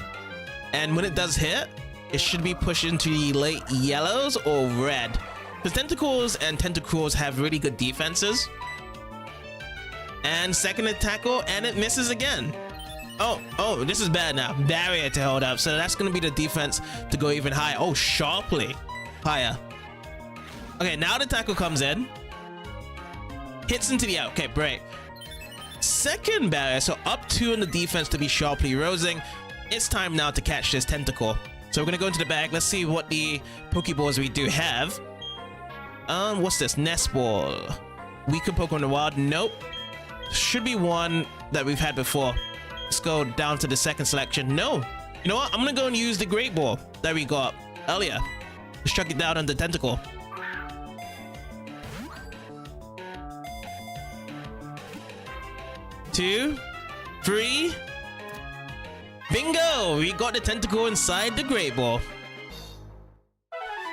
And when it does hit, it should be pushed into the late yellows or red. Because tentacles and tentacles have really good defenses. And second tackle, and it misses again. Oh, this is bad now. Barrier to hold up. So that's going to be the defense to go even higher. Oh, sharply higher. Okay, now the tackle comes in. Hits into the out. Okay, break. Second barrier, so up 2 in the defense to be sharply rosing. It's time now to catch this tentacle. So we're gonna go into the bag. Let's see what the Pokeballs we do have. What's this? Nest Ball. Weaker Pokemon in the wild. Nope. Should be one that we've had before. Let's go down to the second selection. No. You know what? I'm gonna go and use the Great Ball that we got earlier. Let's chuck it down on the tentacle. Two, 3. Bingo! We got the tentacle inside the Great Ball.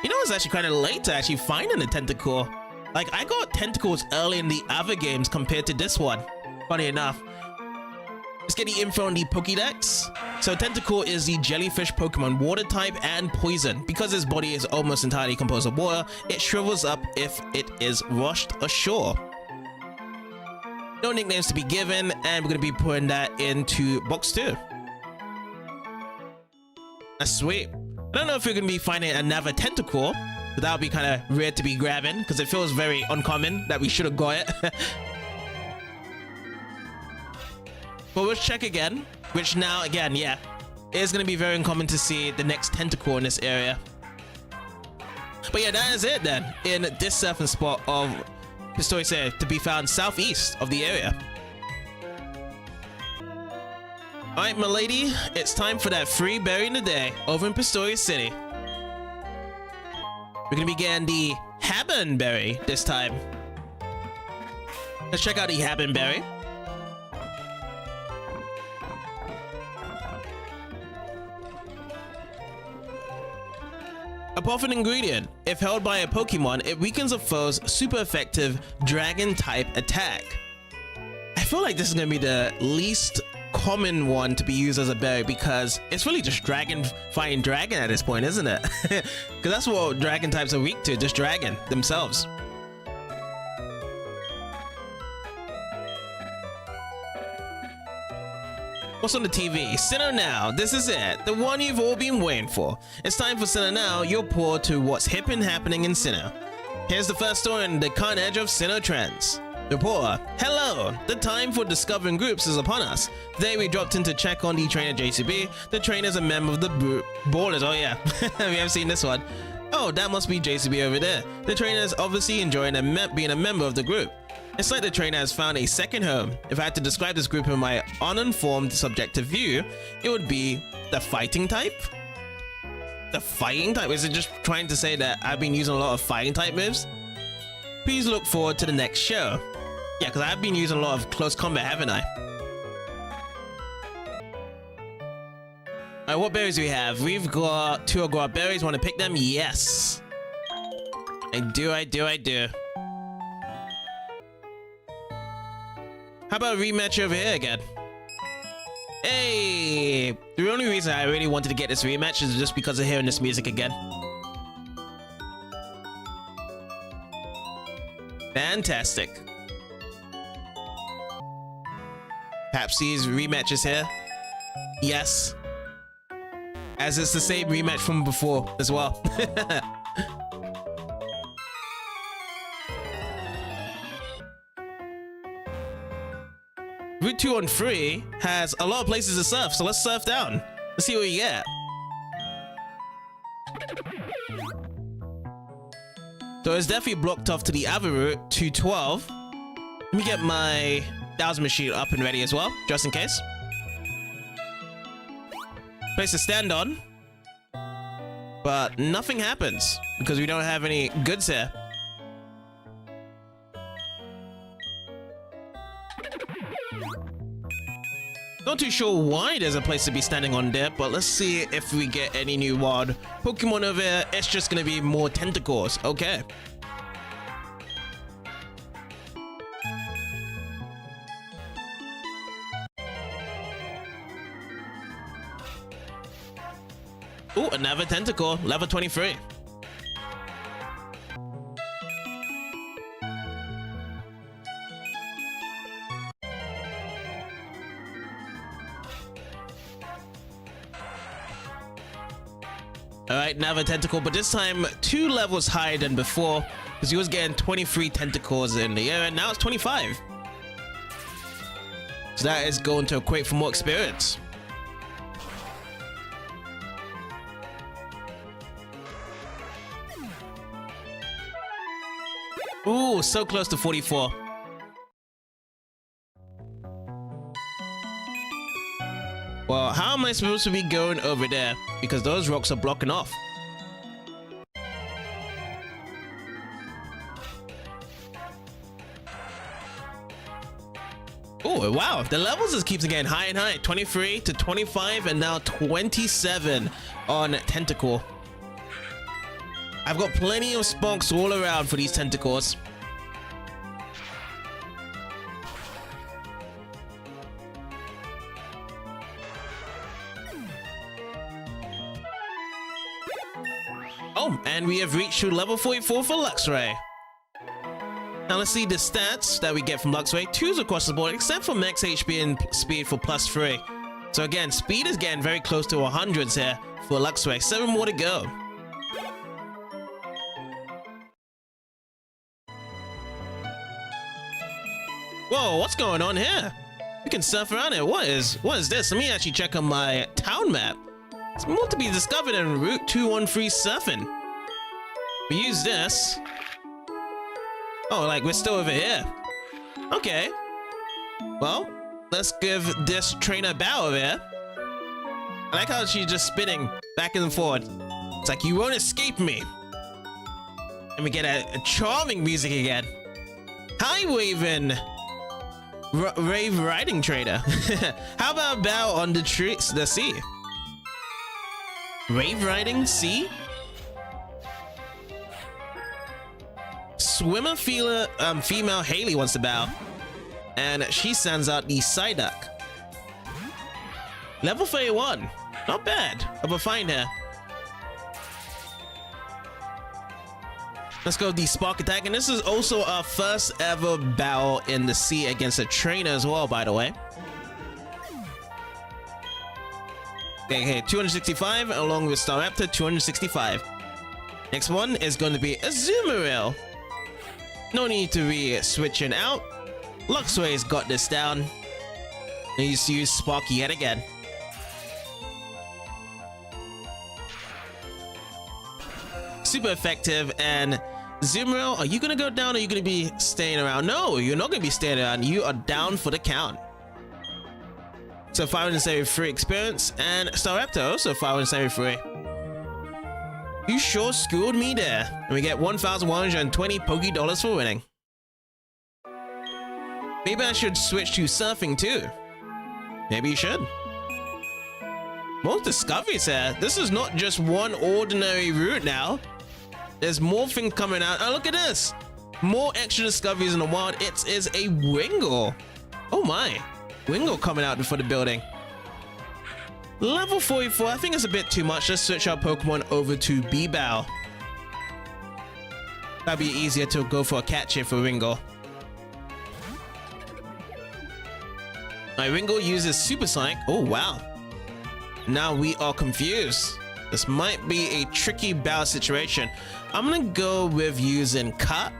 You know, it's actually kind of late to actually finding a tentacle. Like, I got tentacles early in the other games compared to this one. Funny enough. Let's get the info on the Pokédex. So Tentacle is the jellyfish Pokemon, water type and poison. Because its body is almost entirely composed of water, it shrivels up if it is washed ashore. No nicknames to be given, and we're going to be putting that into box 2. That's sweet. I don't know if we're going to be finding another tentacle, but that would be kind of rare to be grabbing, because it feels very uncommon that we should have got it. But we'll check again, which now, again, yeah, it is going to be very uncommon to see the next tentacle in this area. But yeah, that is it then, in this surfing spot of Pistori City, to be found southeast of the area. Alright, my lady, it's time for that free berry in the day over in Pistori City. We're gonna be getting the Habon berry this time. Let's check out the Habon berry. A profit ingredient. If held by a Pokemon, it weakens a foe's super effective dragon type attack. I feel like this is gonna be the least common one to be used as a berry, because it's really just dragon fighting dragon at this point, isn't it? Because that's what dragon types are weak to, just dragon themselves. What's on the TV? Sinnoh Now. This is it. The one you've all been waiting for. It's time for Sinnoh Now, your pour to what's hip and happening in Sinnoh. Here's the first story on the cutting edge of Sinnoh trends. Reporter, hello! The time for discovering groups is upon us. Today we dropped in to check on the trainer JCB. The trainer is a member of the Ballers. Oh yeah, we have seen this one. Oh, that must be JCB over there. The trainer is obviously enjoying being a member of the group. It's like the trainer has found a second home. If I had to describe this group in my uninformed subjective view, it would be the fighting type? The fighting type? Is it just trying to say that I've been using a lot of fighting type moves? Please look forward to the next show. Yeah, because I've been using a lot of close combat, haven't I? Alright, what berries do we have? We've got 2 Agora berries. Want to pick them? Yes. I do. How about a rematch over here again? Hey! The only reason I really wanted to get this rematch is just because of hearing this music again. Fantastic. Papsy's rematch is here. Yes. As it's the same rematch from before as well. Route 213 has a lot of places to surf, so let's surf down. Let's see what we get. So it's definitely blocked off to the other route, 212. Let me get my 1000 machine up and ready as well, just in case. Place to stand on. But nothing happens because we don't have any goods here. Not too sure why there's a place to be standing on there, but let's see if we get any new wild Pokemon over here. It's just gonna be more tentacles. Okay. Oh, another tentacle, level 23. Alright, another tentacle, but this time 2 levels higher than before, because he was getting 23 tentacles in the air, and now it's 25. So that is going to equate for more experience. Ooh, so close to 44. Well, how am I supposed to be going over there? Because those rocks are blocking off. Oh, wow. The levels just keeps getting higher and higher. 23 to 25 and now 27 on Tentacle. I've got plenty of sparks all around for these tentacles. Oh, and we have reached to level 44 for Luxray. Now let's see the stats that we get from Luxray. 2s across the board, except for max HP and speed for +3. So again, speed is getting very close to 100s here for Luxray. 7 more to go. Whoa, what's going on here? We can surf around here. What is this? Let me actually check on my town map. It's more to be discovered in Route 213 surfing. We use this. Oh, like we're still over here. Okay. Well, let's give this trainer a bow over here. I like how she's just spinning back and forth. It's like, you won't escape me. And we get a charming music again. Hi, Wavin. Rave riding trader. How about a bow on the sea? Rave riding sea? Swimmer female Haley wants to bow. And she sends out the Psyduck. Level 31. Not bad. Of a find here. Let's go with the Spark Attack. And this is also our first ever battle in the sea against a trainer as well, by the way. Okay, 265 along with Staraptor, 265. Next one is going to be a Azumarill. No need to be switching out. Luxray's got this down. Needs to use Sparky yet again. Super effective. And Azumarill, are you gonna go down or are you gonna be staying around? No, you're not gonna be staying around. You are down for the count. So 573 experience, and Staraptor also 573. You sure schooled me there. And we get 1,120 Poké-Dollars for winning. Maybe I should switch to surfing too. Maybe you should. More discoveries here. This is not just one ordinary route now. There's more things coming out. Oh, look at this. More extra discoveries in the wild. It is a Wingull. Oh my. Wingull coming out for the building. Level 44. I think it's a bit too much. Let's switch our Pokemon over to Beebow. That'd be easier to go for a catch here for Wingull. My Wingull uses Super Psych. Oh, wow. Now we are confused. This might be a tricky bow situation. I'm gonna go with using Cut.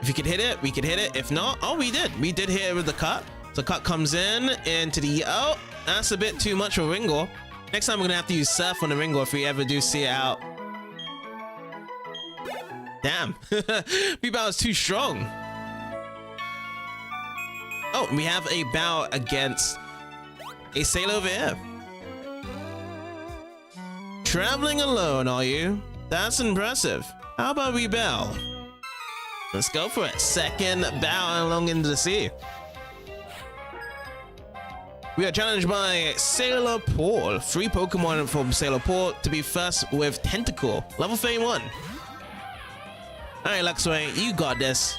If you could hit it, we could hit it. If not, oh, we did. We did hit it with the cut. So cut comes in into the... Oh, that's a bit too much for Ringo. Next time we're gonna have to use Surf on the Ringo if we ever do see it out. Damn. B-Bow is too strong. Oh, we have a bow against a sailor over here. Traveling alone, are you? That's impressive. How about we bow? Let's go for it. Second bow along into the sea. We are challenged by Sailor Paul. 3 Pokemon from Sailor Paul to be first with Tentacle. Level 31. Alright, Luxray, you got this.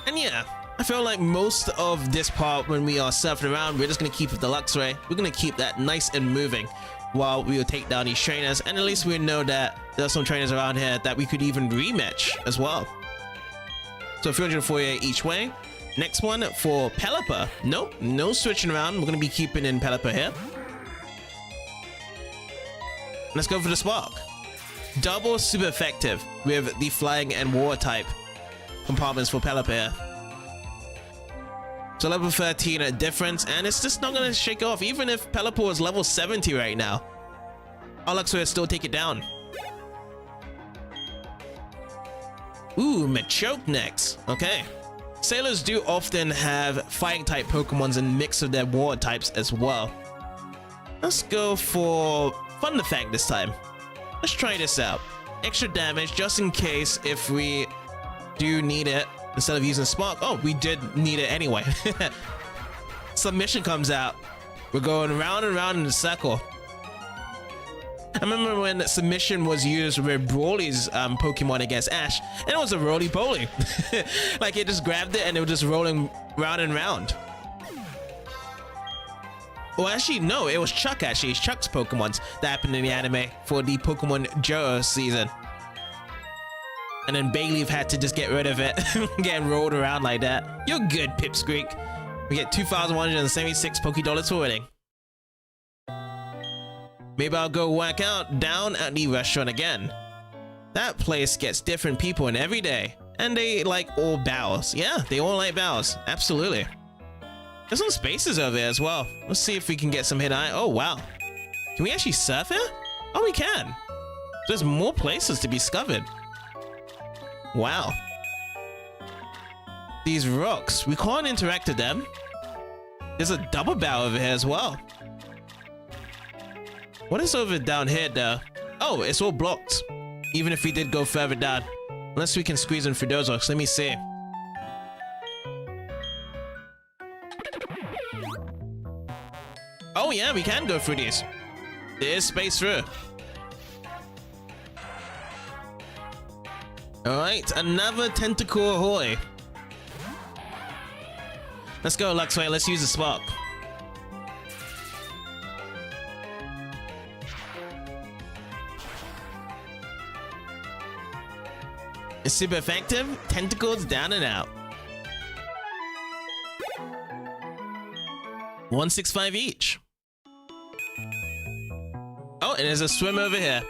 And yeah, I feel like most of this part when we are surfing around, we're just going to keep with the Luxray. We're going to keep that nice and moving while we will take down these trainers. And at least we know that there are some trainers around here that we could even rematch as well. So 348 each way. Next one for Pelipper. Nope, no switching around. We're going to be keeping in Pelipper here. Let's go for the Spark. Double super effective with the flying and water type compartments for Pelipper here. So level 13 a difference, and it's just not going to shake off. Even if Pelipper is level 70 right now, our Luxray will still take it down. Ooh, Machoke next. Okay. Sailors do often have fighting type Pokemons and mix of their water types as well. Let's go for Thunder Fang this time. Let's try this out. Extra damage just in case if we do need it instead of using Spark. Oh, we did need it anyway. Submission comes out. We're going round and round in a circle. I remember when Submission was used with Brawly's Pokemon against Ash, and it was a roly-poly. Like, it just grabbed it and it was just rolling round and round. Well, actually, no, it was Chuck, actually. It's Chuck's Pokemons that happened in the anime for the Pokemon Johto season. And then Bayleaf had to just get rid of it, getting rolled around like that. You're good, Pipsqueak. We get 2,176 Pokédollars for winning. Maybe I'll go whack out down at the restaurant again. That place gets different people in every day, and they like all bows. Yeah, they all like bows. Absolutely. There's some spaces over there as well. Let's see if we can get some hit eye. Oh, wow. Can we actually surf here? Oh, we can. There's more places to be discovered. Wow. These rocks, we can't interact with them. There's a double bow over here as well. What is over down here though? Oh, it's all blocked. Even if we did go further down. Unless we can squeeze in through those rocks. Let me see. Oh yeah, we can go through these. There is space through. Alright, another Tentacle Ahoy. Let's go, Luxray. Let's use the Spark. It's super effective. Tentacles down and out. 165 each. Oh, and there's a swim over here.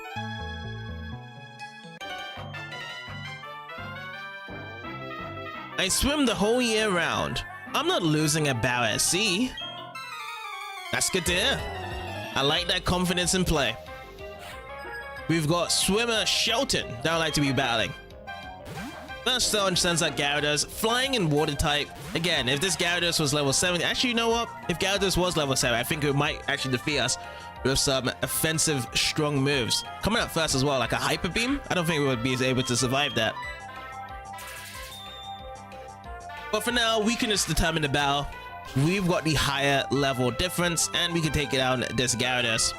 I swim the whole year round. I'm not losing a bow at sea. That's good to hear. I like that confidence in play. We've got swimmer Shelton that would like to be battling. First though, sounds like Gyarados, flying and water type. Again, if this Gyarados was level 7, actually, you know what? If Gyarados was level 7, I think it might actually defeat us with some offensive, strong moves. Coming up first as well, like a Hyper Beam. I don't think we would be able to survive that. But for now, we can just determine the battle. We've got the higher level difference, and we can take it down this Gyarados.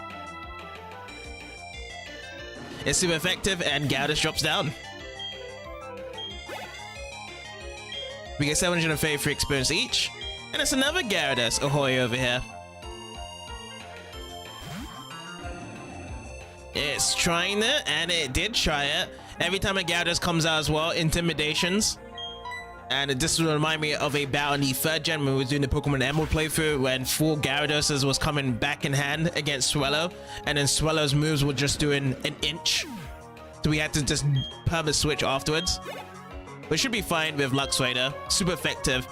It's super effective, and Gyarados drops down. We get 733 experience each, and it's another Gyarados Ahoy over here. It's trying it, and it did try it. Every time a Gyarados comes out as well, Intimidations. And this will remind me of a battle in the 3rd gen when we were doing the Pokemon Emerald playthrough when 4 Gyaradoses was coming back in hand against Swellow, and then Swellow's moves were just doing an inch. So we had to just perma switch afterwards. We should be fine with Luxrader. Super effective.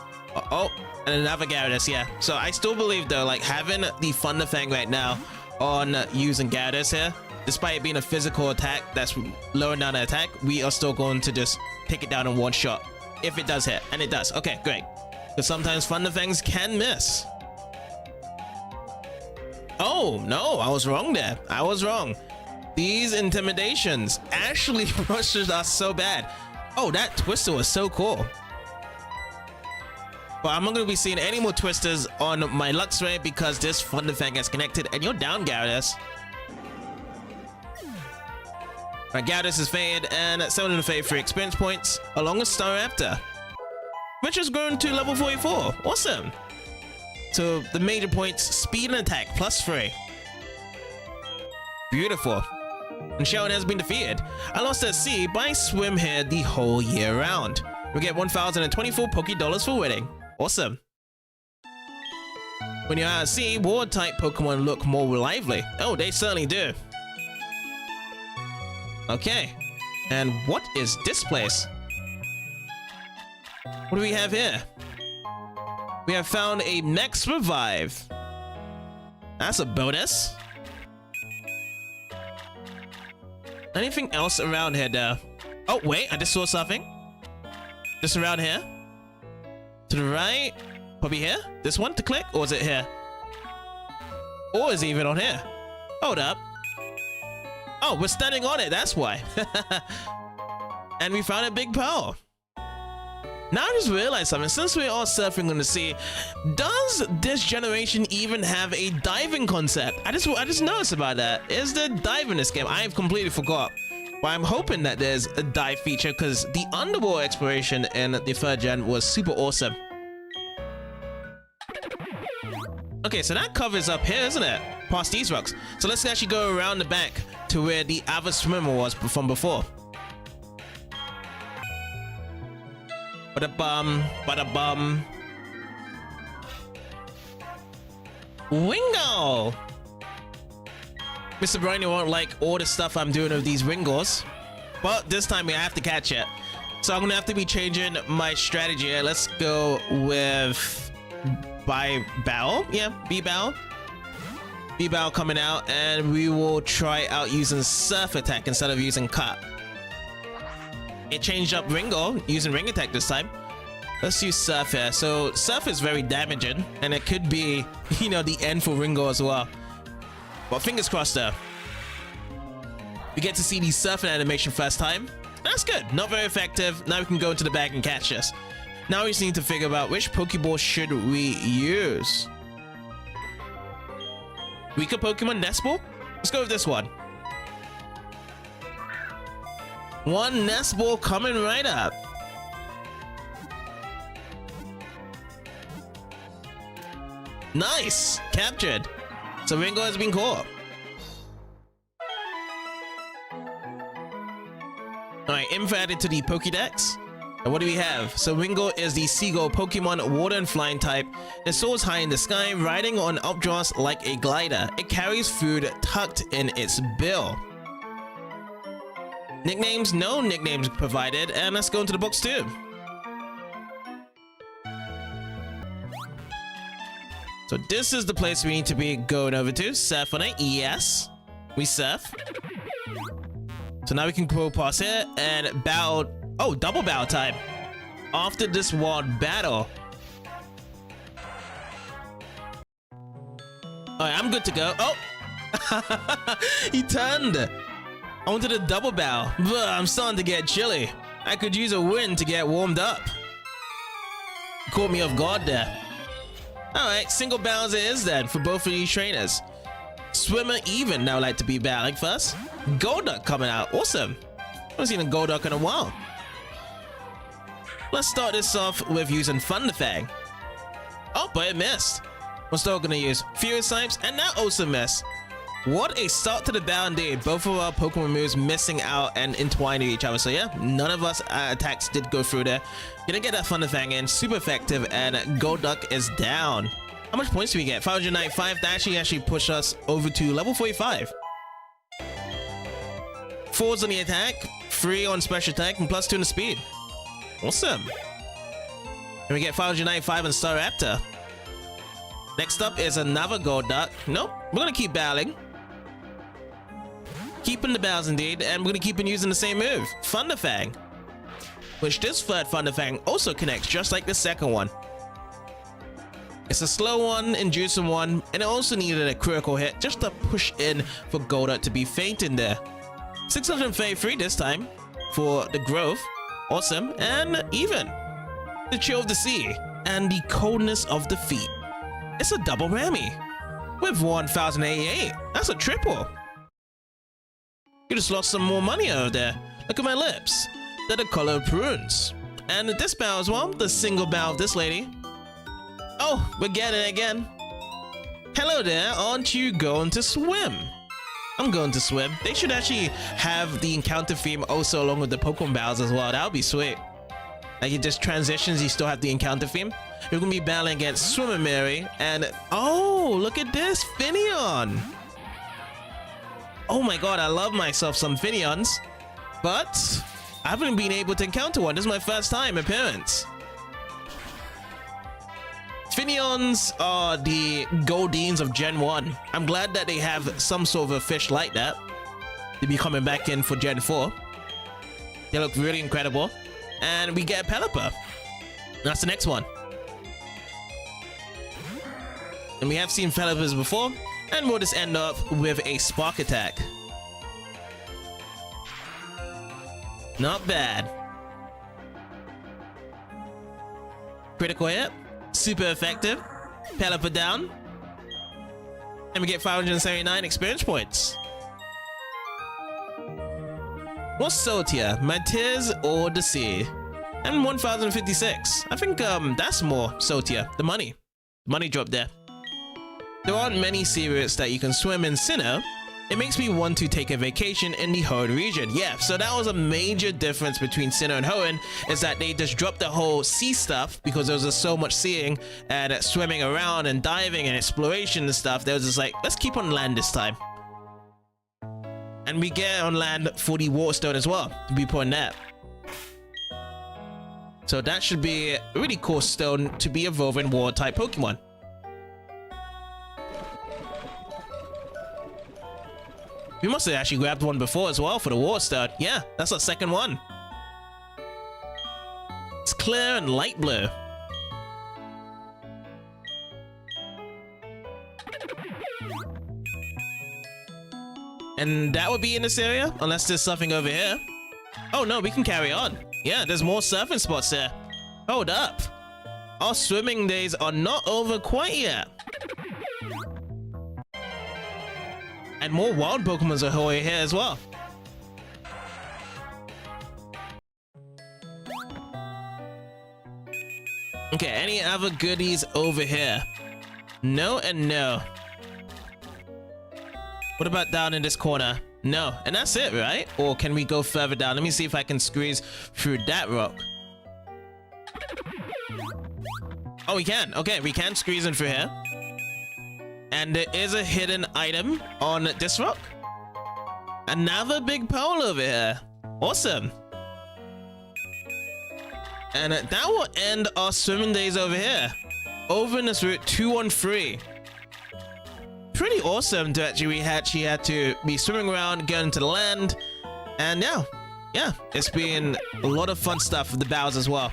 Oh, and another Gyarados, yeah. So I still believe though, like having the Thunder Fang right now on using Gyarados here, despite it being a physical attack that's lowering down the attack, we are still going to just take it down in one shot. If it does hit, and it does. Okay, great. Because sometimes Thunder Fangs can miss. Oh, no, I was wrong there. I was wrong. These intimidations actually rushes us so bad. Oh, that Twister was so cool. But I'm not going to be seeing any more Twisters on my Luxray because this Thunder Fang gets connected, and you're down, Gyarados. Alright, Gyarados is faded, and 753 experience points, along with Staraptor, which has grown to level 44. Awesome. So the major points, speed and attack, +3. Beautiful. And Sharon has been defeated. I lost at sea, but I swim here the whole year round. We get 1,024 Poké-Dollars for winning. Awesome. When you're out at sea, water-type Pokemon look more lively. Oh, they certainly do. Okay. And what is this place? What do we have here? We have found a Max Revive. That's a bonus. Anything else around here though? Oh, wait, I just saw something. Just around here? To the right? Probably here? This one to click? Or is it here? Or is it even on here? Hold up. Oh, we're standing on it, that's why. And we found a big pearl. Now I just realized something. Since we're all surfing on the sea, does this generation even have a diving concept? I just noticed about that. Is there dive in this game? I have completely forgot. But I'm hoping that there's a dive feature because the underwater exploration in the 3rd gen was super awesome. Okay, so that covers up here, isn't it? Past these rocks. So let's actually go around the back to where the other swimmer was from before. Bada-bum, bada-bum. Wingo! Mr. Briny won't like all the stuff I'm doing with these Ringors, but this time we have to catch it. So I'm gonna have to be changing my strategy here. Let's go with Bow. Yeah, B-Bow. B-Bow coming out, and we will try out using Surf Attack instead of using Cut. It changed up Ringo, using Ring Attack this time. Let's use Surf here. So Surf is very damaging, and it could be, you know, the end for Ringo as well. But fingers crossed there. We get to see the surfing animation first time. That's good. Not very effective. Now we can go into the bag and catch this. Now we just need to figure out which Pokeball should we use. Weaker Pokemon Nest Ball? Let's go with this one. One Nest Ball coming right up. Nice! Captured. So Ringo has been caught. Alright, info added to the Pokédex. And what do we have? So Ringo is the Seagull Pokemon, water and flying type. It soars high in the sky, riding on updrafts like a glider. It carries food tucked in its bill. Nicknames? No nicknames provided. And let's go into the box too. So this is the place we need to be going over to. Surf on it. Yes. We surf. So now we can go past here and bow. Oh, double bow time. After this wild battle. Alright, I'm good to go. Oh! He turned. I wanted a double bow. But I'm starting to get chilly. I could use a wind to get warmed up. Caught me off guard there. Alright, single bows it is then for both of these trainers. Swimmer even now like to be battling first. Golduck coming out. Awesome. I haven't seen a Golduck in a while. Let's start this off with using Thunder Fang. Oh, but it missed. We're still gonna use Furious Types, and that also missed. What a start to the battle indeed. Both of our Pokemon moves missing out and entwining each other. So yeah, none of us attacks did go through there. Gonna get that Thunder Fang in, super effective, and Golduck is down. How much points do we get? 595. That actually pushed us over to level 45. 4s on the attack, 3 on special attack, and +2 on the speed. Awesome. And we get 595 on Staraptor. Next up is another gold duck. Nope, we're gonna keep battling. Keeping the bows indeed, and we're gonna keep on using the same move, Thunderfang. Which this third Thunderfang also connects, just like the second one. It's a slow one, inducing one, and it also needed a critical hit just to push in for Golduck to be fainting there. 633 this time for the growth. Awesome, and even. The chill of the sea and the coldness of the feet. It's a double whammy with 1088. That's a triple. You just lost some more money over there. Look at my lips. They're the color of prunes. And this bow as well, the single bow of this lady. Oh, we're getting it again. Hello there, aren't you going to swim? I'm going to swim. They should actually have the encounter theme also along with the Pokemon bows as well. That would be sweet. Like it just transitions, you still have the encounter theme. You're gonna be battling against Swimmer Mary and oh, look at this, Finneon. Oh my god, I love myself some Finneons, but I haven't been able to encounter one. This is my first time appearance. Finneons are the Goldines of Gen 1. I'm glad that they have some sort of a fish like that. They'll be coming back in for Gen 4. They look really incredible. And we get a Pelipper. That's the next one. And we have seen Pelippers before. And we'll just end up with a Spark Attack. Not bad. Critical hit. Super effective. Pelipper down. And we get 579 experience points. What's Sotia? My tears or the sea? And 1056. I think that's more Sotia. The money. Money drop there. There aren't many sea routes that you can swim in Sinnoh. It makes me want to take a vacation in the Hoenn region. Yeah, so that was a major difference between Sinnoh and Hoenn, is that they just dropped the whole sea stuff because there was just so much seeing and swimming around and diving and exploration and stuff. They was just like, let's keep on land this time. And we get on land for the Waterstone as well, to be put in that. So that should be a really cool stone to be evolving water type Pokemon. We must have actually grabbed one before as well for the Waterstone. Yeah, that's our second one. It's clear and light blue. And that would be in this area, unless there's something over here. Oh no, we can carry on. Yeah, there's more surfing spots there. Hold up. Our swimming days are not over quite yet. And more wild Pokemons are over here as well. Okay, any other goodies over here? No and no. What about down in this corner? No, and that's it, right? Or can we go further down? Let me see if I can squeeze through that rock. Oh, we can. Okay, we can squeeze in through here. And there is a hidden item on this rock. Another big pole over here. Awesome. And that will end our swimming days over here. Over in this route 213. Pretty awesome to actually had to be swimming around, getting to the land. And yeah, it's been a lot of fun stuff with the bows as well.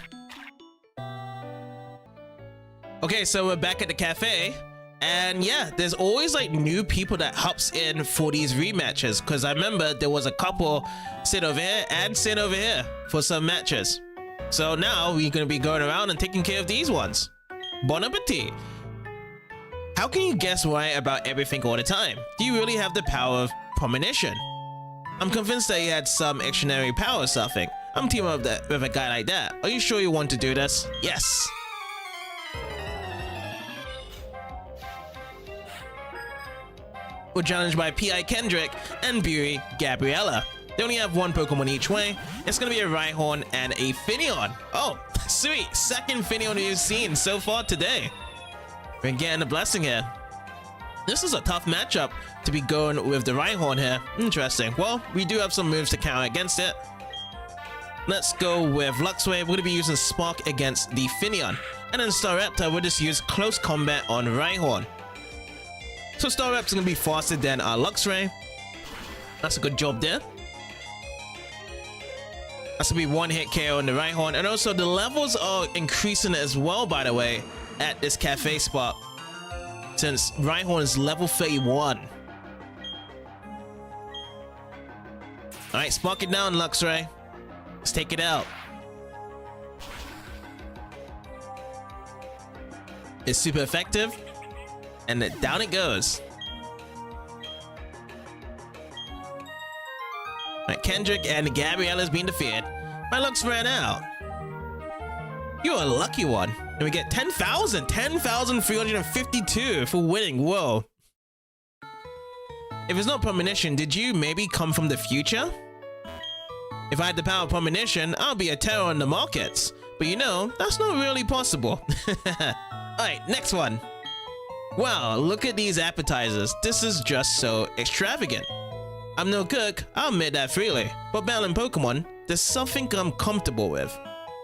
Okay, so we're back at the cafe. And yeah, there's always like new people that hops in for these rematches, because I remember there was a couple sit over here and sit over here for some matches. So now we're going to be going around and taking care of these ones. Bon appetit. How can you guess right about everything all the time? Do you really have the power of premonition? I'm convinced that you had some extraordinary power or something. I'm teaming up with a guy like that. Are you sure you want to do this? Yes. We're challenged by P.I. Kendrick and Beauty Gabriella. They only have one Pokemon each way. It's gonna be a Rhyhorn and a Finneon. Oh, sweet. Second Finneon we've seen so far today. We're getting a blessing here. This is a tough matchup to be going with the Rhyhorn here. Interesting. Well, we do have some moves to counter against it. Let's go with Luxray. We're going to be using Spark against the Finneon. And then Staraptor, we'll just use Close Combat on Rhyhorn. So Staraptor's going to be faster than our Luxray. That's a good job there. That's going to be one hit KO on the Rhyhorn. And also the levels are increasing as well, by the way, at this cafe spot. Since Rhyhorn is level 31. Alright, spark it down, Luxray. Let's take it out. It's super effective. And down it goes. Alright, Kendrick and Gabriella's being defeated. My Lux ran out. You're a lucky one. And we get 10,352 for winning. Whoa. If it's not premonition, did you maybe come from the future? If I had the power of premonition, I'll be a terror on the markets. But you know, that's not really possible. Alright, next one. Wow, look at these appetizers. This is just so extravagant. I'm no cook, I'll admit that freely. But battling Pokemon, there's something I'm comfortable with.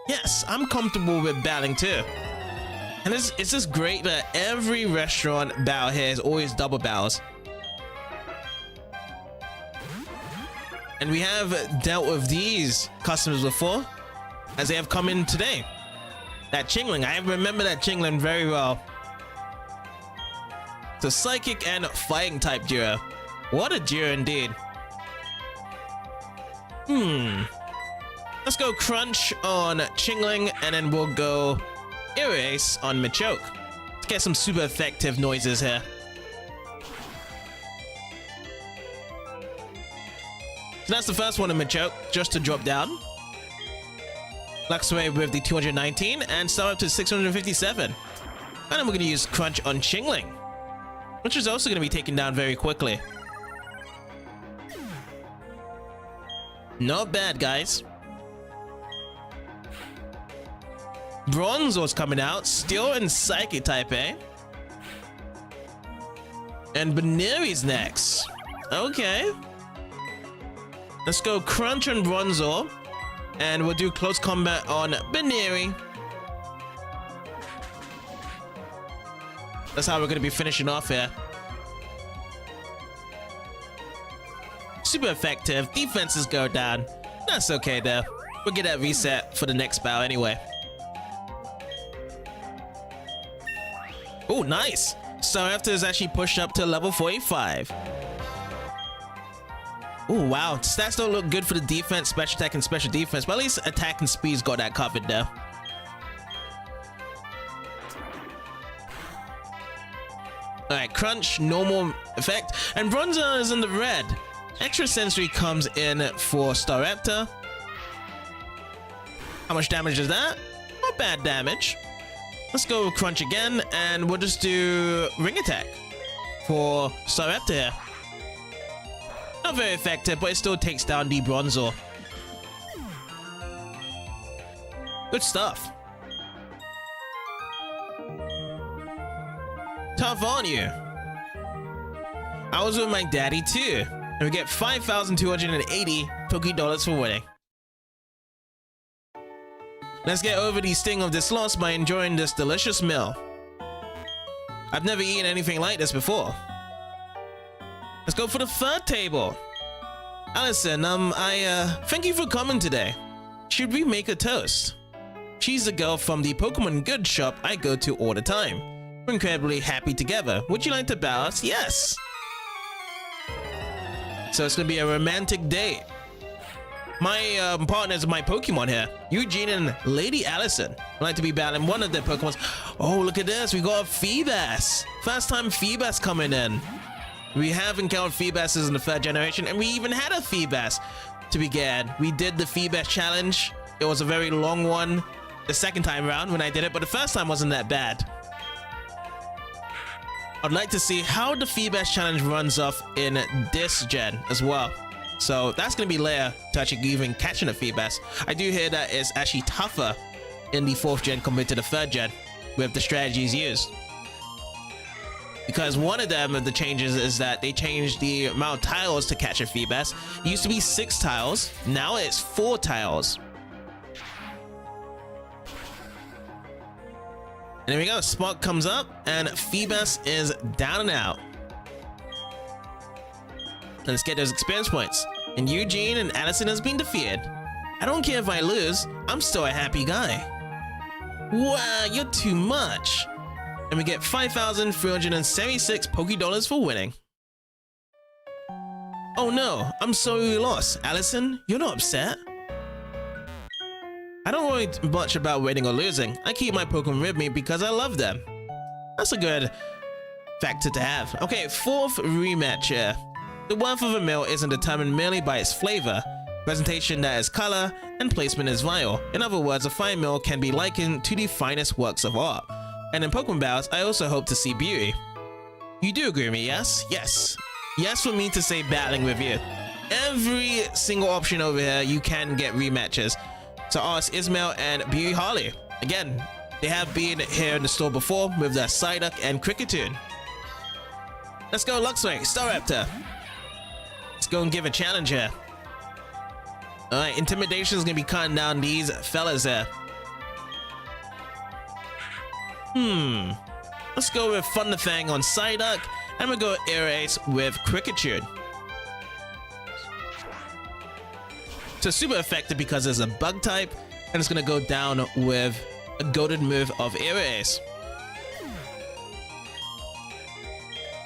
Yes, I'm comfortable with battling too. And it's just great that every restaurant battle here is always double battles. And we have dealt with these customers before, as they have come in today. That Chingling, I remember that Chingling very well. It's a psychic and fighting type duo. What a duo indeed. Let's go Crunch on Chingling, and then we'll go Erase on Machoke. Let's get some super effective noises here. So that's the first one in Machoke, just to drop down. Luxray with the 219 and start up to 657. And then we're going to use Crunch on Chingling, which is also going to be taken down very quickly. Not bad, guys. Bronzor's coming out, Steel and Psychic type A. And Baneri's next. Okay. Let's go Crunch on Bronzor. And we'll do Close Combat on Baneri. That's how we're going to be finishing off here. Super effective. Defenses go down. That's okay though. We'll get that reset for the next battle anyway. Oh, nice. Staraptor is actually pushed up to level 45. Oh, wow. Stats don't look good for the defense, special attack, and special defense, but at least attack and speed's got that covered there. Alright, Crunch, normal effect, and Bronzor is in the red. Extra Sensory comes in for Staraptor. How much damage is that? Not bad damage. Let's go Crunch again, and we'll just do Ring Attack for Staraptor here. Not very effective, but it still takes down the Bronzor. Good stuff. Tough on you. I was with my daddy too, and we get 5,280 Poké-Dollars for winning. Let's get over the sting of this loss by enjoying this delicious meal. I've never eaten anything like this before. Let's go for the third table. Allison, thank you for coming today. Should we make a toast? She's the girl from the Pokemon Goods shop I go to all the time. We're incredibly happy together. Would you like to bow us? Yes! So it's gonna be a romantic date. My partners are my Pokemon here, Eugene and Lady Allison. I'd like to be battling one of their Pokemons. Oh, look at this. We got a Feebas. First time Feebas coming in. We have encountered Feebas's in the third generation, and we even had a Feebas to begin. We did the Feebas challenge. It was a very long one the second time around when I did it, but the first time wasn't that bad. I'd like to see how the Feebas challenge runs off in this gen as well. So that's going to be later to actually even catching a Feebas. I do hear that it's actually tougher in the 4th gen compared to the 3rd gen with the strategies used. Because one of them of the changes is that they changed the amount of tiles to catch a Feebas. It used to be 6 tiles, now it's 4 tiles. And there we go. Spark comes up and Phoebus is down and out. Let's get those experience points. And Eugene and Addison has been defeated. I don't care if I lose, I'm still a happy guy. Wow, you're too much. And we get 5,376 Poké-Dollars for winning. Oh no, I'm sorry we lost. Allison, you're not upset? I don't worry much about winning or losing. I keep my Pokemon with me because I love them. That's a good factor to have. Okay, fourth rematch here. The worth of a meal isn't determined merely by its flavor. Presentation that is color, and placement is vital. In other words, a fine meal can be likened to the finest works of art. And in Pokemon battles, I also hope to see beauty. You do agree with me, yes? Yes. Yes for me to say battling with you. Every single option over here, you can get rematches. So ask Ismail and Beauty Harley. Again, they have been here in the store before with their Psyduck and Cricketune. Let's go Luxray, Staraptor. Let's go and give a challenge here. Alright, Intimidation is going to be cutting down these fellas here. Let's go with Thunderfang on Psyduck, and we'll go Ace with Cricketune. So super effective because it's a bug type, and it's going to go down with a goaded move of Ace.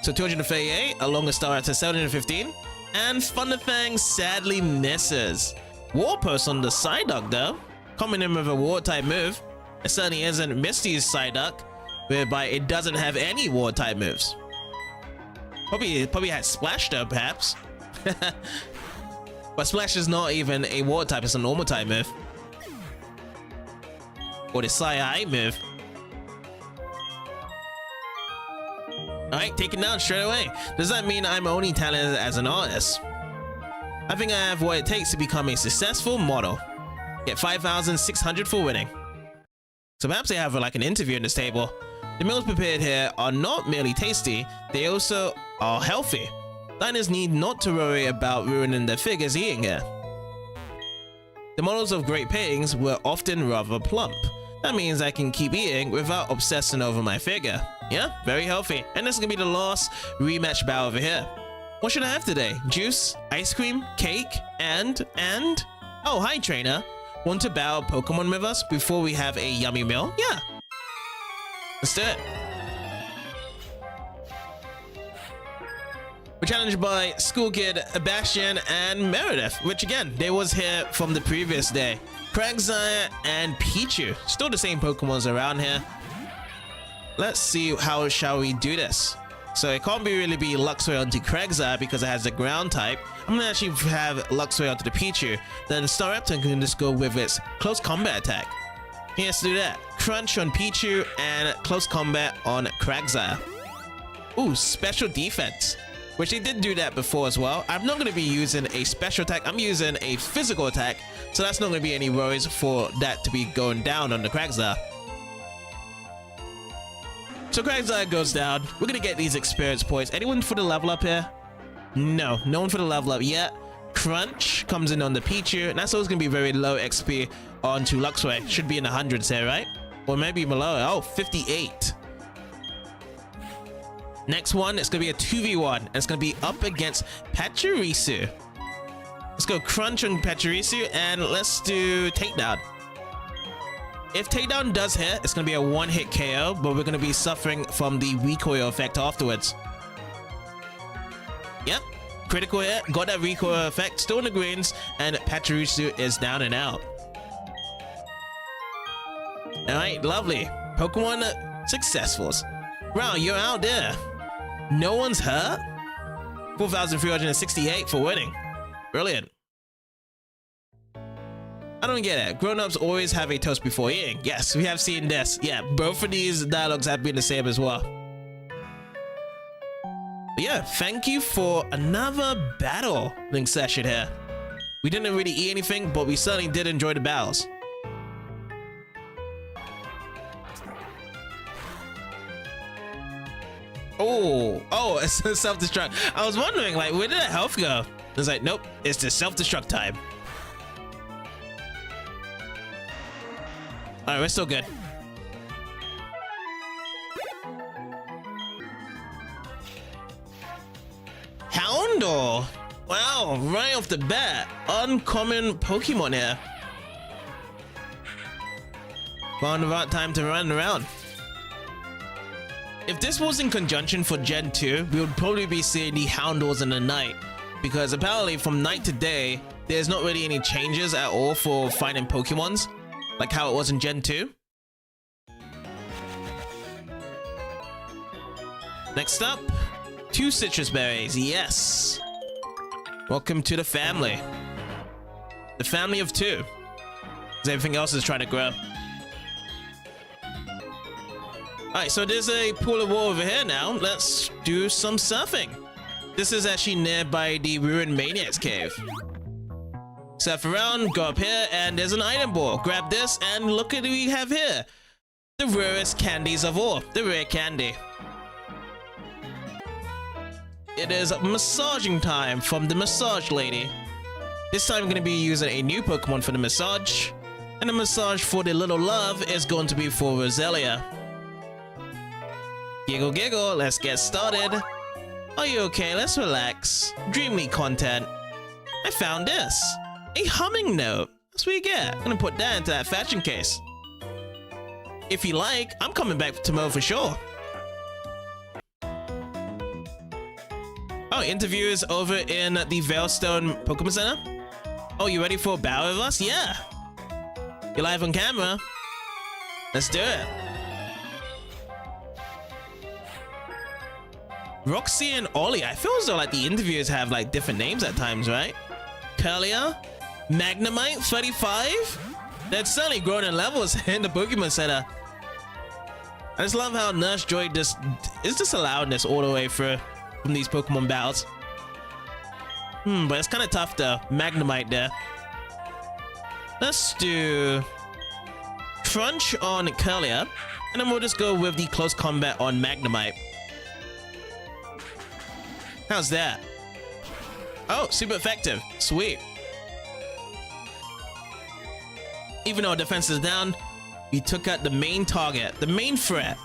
So 238, along with Staraptor 715, and Thunderfang sadly misses. Warpost on the Psyduck though, coming in with a War type move. It certainly isn't Misty's Psyduck, whereby it doesn't have any War type moves. Probably had Splash though, perhaps. But Splash is not even a War type, it's a normal type move. Or the Psy-Eye move. Alright, taken down straight away. Does that mean I'm only talented as an artist? I think I have what it takes to become a successful model. Get 5,600 for winning. So perhaps they have like an interview in this table. The meals prepared here are not merely tasty, they also are healthy. Diners need not to worry about ruining their figures eating here. The models of Great Pigs were often rather plump. That means I can keep eating without obsessing over my figure. Yeah, very healthy. And this is gonna be the last rematch battle over here. What should I have today? Juice, ice cream, cake, and... Oh, hi trainer. Want to battle Pokemon with us before we have a yummy meal? Yeah. Let's do it. We're challenged by School Kid, Bastion, and Meredith, which again, they was here from the previous day. Cragzire and Pichu. Still the same Pokemons around here. Let's see how shall we do this. So it can't really be Luxray onto Cragzire because it has the ground type. I'm gonna actually have Luxray onto the Pichu. Then Staraptor can just go with its close combat attack. Yes, do that. Crunch on Pichu and close combat on Cragzire. Ooh, special defense. Which they did do that before as well. I'm not going to be using a special attack. I'm using a physical attack. So that's not going to be any worries for that to be going down on the Cragzire. So Cragzire goes down. We're going to get these experience points. Anyone for the level up here? No, no one for the level up yet. Crunch comes in on the Pichu. And that's always going to be very low XP onto Luxray. Should be in the hundreds here, right? Or maybe below. Oh, 58. Next one, it's going to be a 2v1, and it's going to be up against Pachirisu. Let's go Crunch on Pachirisu, and let's do Takedown. If Takedown does hit, it's going to be a one-hit KO, but we're going to be suffering from the recoil effect afterwards. Yep, critical hit, got that recoil effect, still in the greens, and Pachirisu is down and out. Alright, lovely. Pokemon successfuls. Wow, you're out there. No one's hurt? 4,368 for winning. Brilliant. I don't get it. Grown-ups always have a toast before eating. Yes, we have seen this. Yeah, both of these dialogues have been the same as well. But yeah, thank you for another battling session here. We didn't really eat anything, but we certainly did enjoy the battles. Oh, it's a self-destruct. I was wondering, like, where did that health go? I was like, nope, it's the self-destruct time. All right, we're still good. Bronzor. Wow, right off the bat, uncommon Pokemon here. Found the right time to run around. If this was in conjunction for Gen 2, we would probably be seeing the Houndours in the night, because apparently from night to day, there's not really any changes at all for finding Pokemons, like how it was in Gen 2. Next up, 2 citrus berries, yes! Welcome to the family. The family of 2. Because everything else is trying to grow. Alright, so there's a pool of water over here now. Let's do some surfing. This is actually nearby the Ruined Maniac's cave. Surf around, go up here, and there's an item ball. Grab this, and look at what we have here. The rarest candies of all. The rare candy. It is massaging time from the massage lady. This time I'm going to be using a new Pokemon for the massage. And the massage for the little love is going to be for Roselia. Giggle giggle, let's get started. Are you okay? Let's relax. Dreamly content. I found this. A humming note. That's what you get. I'm gonna put that into that fashion case. If you like, I'm coming back tomorrow for sure. Oh, interviewers over in the Veilstone Pokemon Center? Oh, you ready for a battle with us? Yeah. You're live on camera. Let's do it. Roxy and Ollie. I feel as though like the interviewers have like different names at times, right? Curlia, Magnemite, 35. That's certainly grown in levels in the Pokemon Center. I just love how Nurse Joy is just allowing this all the way through from these Pokemon battles. But it's kind of tough though. Magnemite there. Let's do Crunch on Curlia, and then we'll just go with the close combat on Magnemite. How's that? Oh, super effective. Sweet. Even though our defense is down, we took out the main target, the main threat.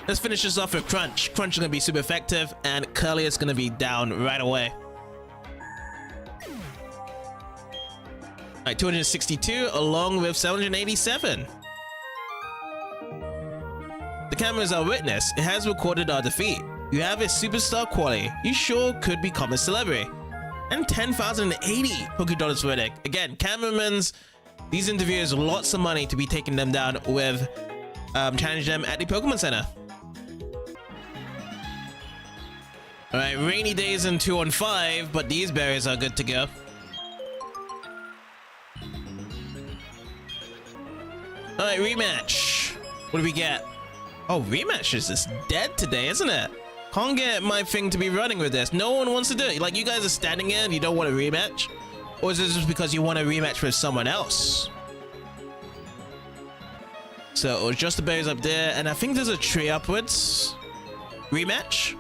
Let's finish this off with Crunch. Crunch is going to be super effective, and Curly is going to be down right away. Alright, 262 along with 787. The camera is our witness. It has recorded our defeat. You have a superstar quality. You sure could become a celebrity. And 10,080 Pokédollars verdict. Again, cameramans, these interviewers, lots of money to be taking them down with challenge them at the Pokemon Center. Alright, rainy days in 2-on-5, but these berries are good to go. Alright, rematch. What do we get? Oh, rematch is just dead today, isn't it? Can't get my thing to be running with this. No one wants to do it. Like, you guys are standing here and you don't want a rematch? Or is this just because you want a rematch with someone else? So, it was just the berries up there, and I think there's a tree upwards. Rematch?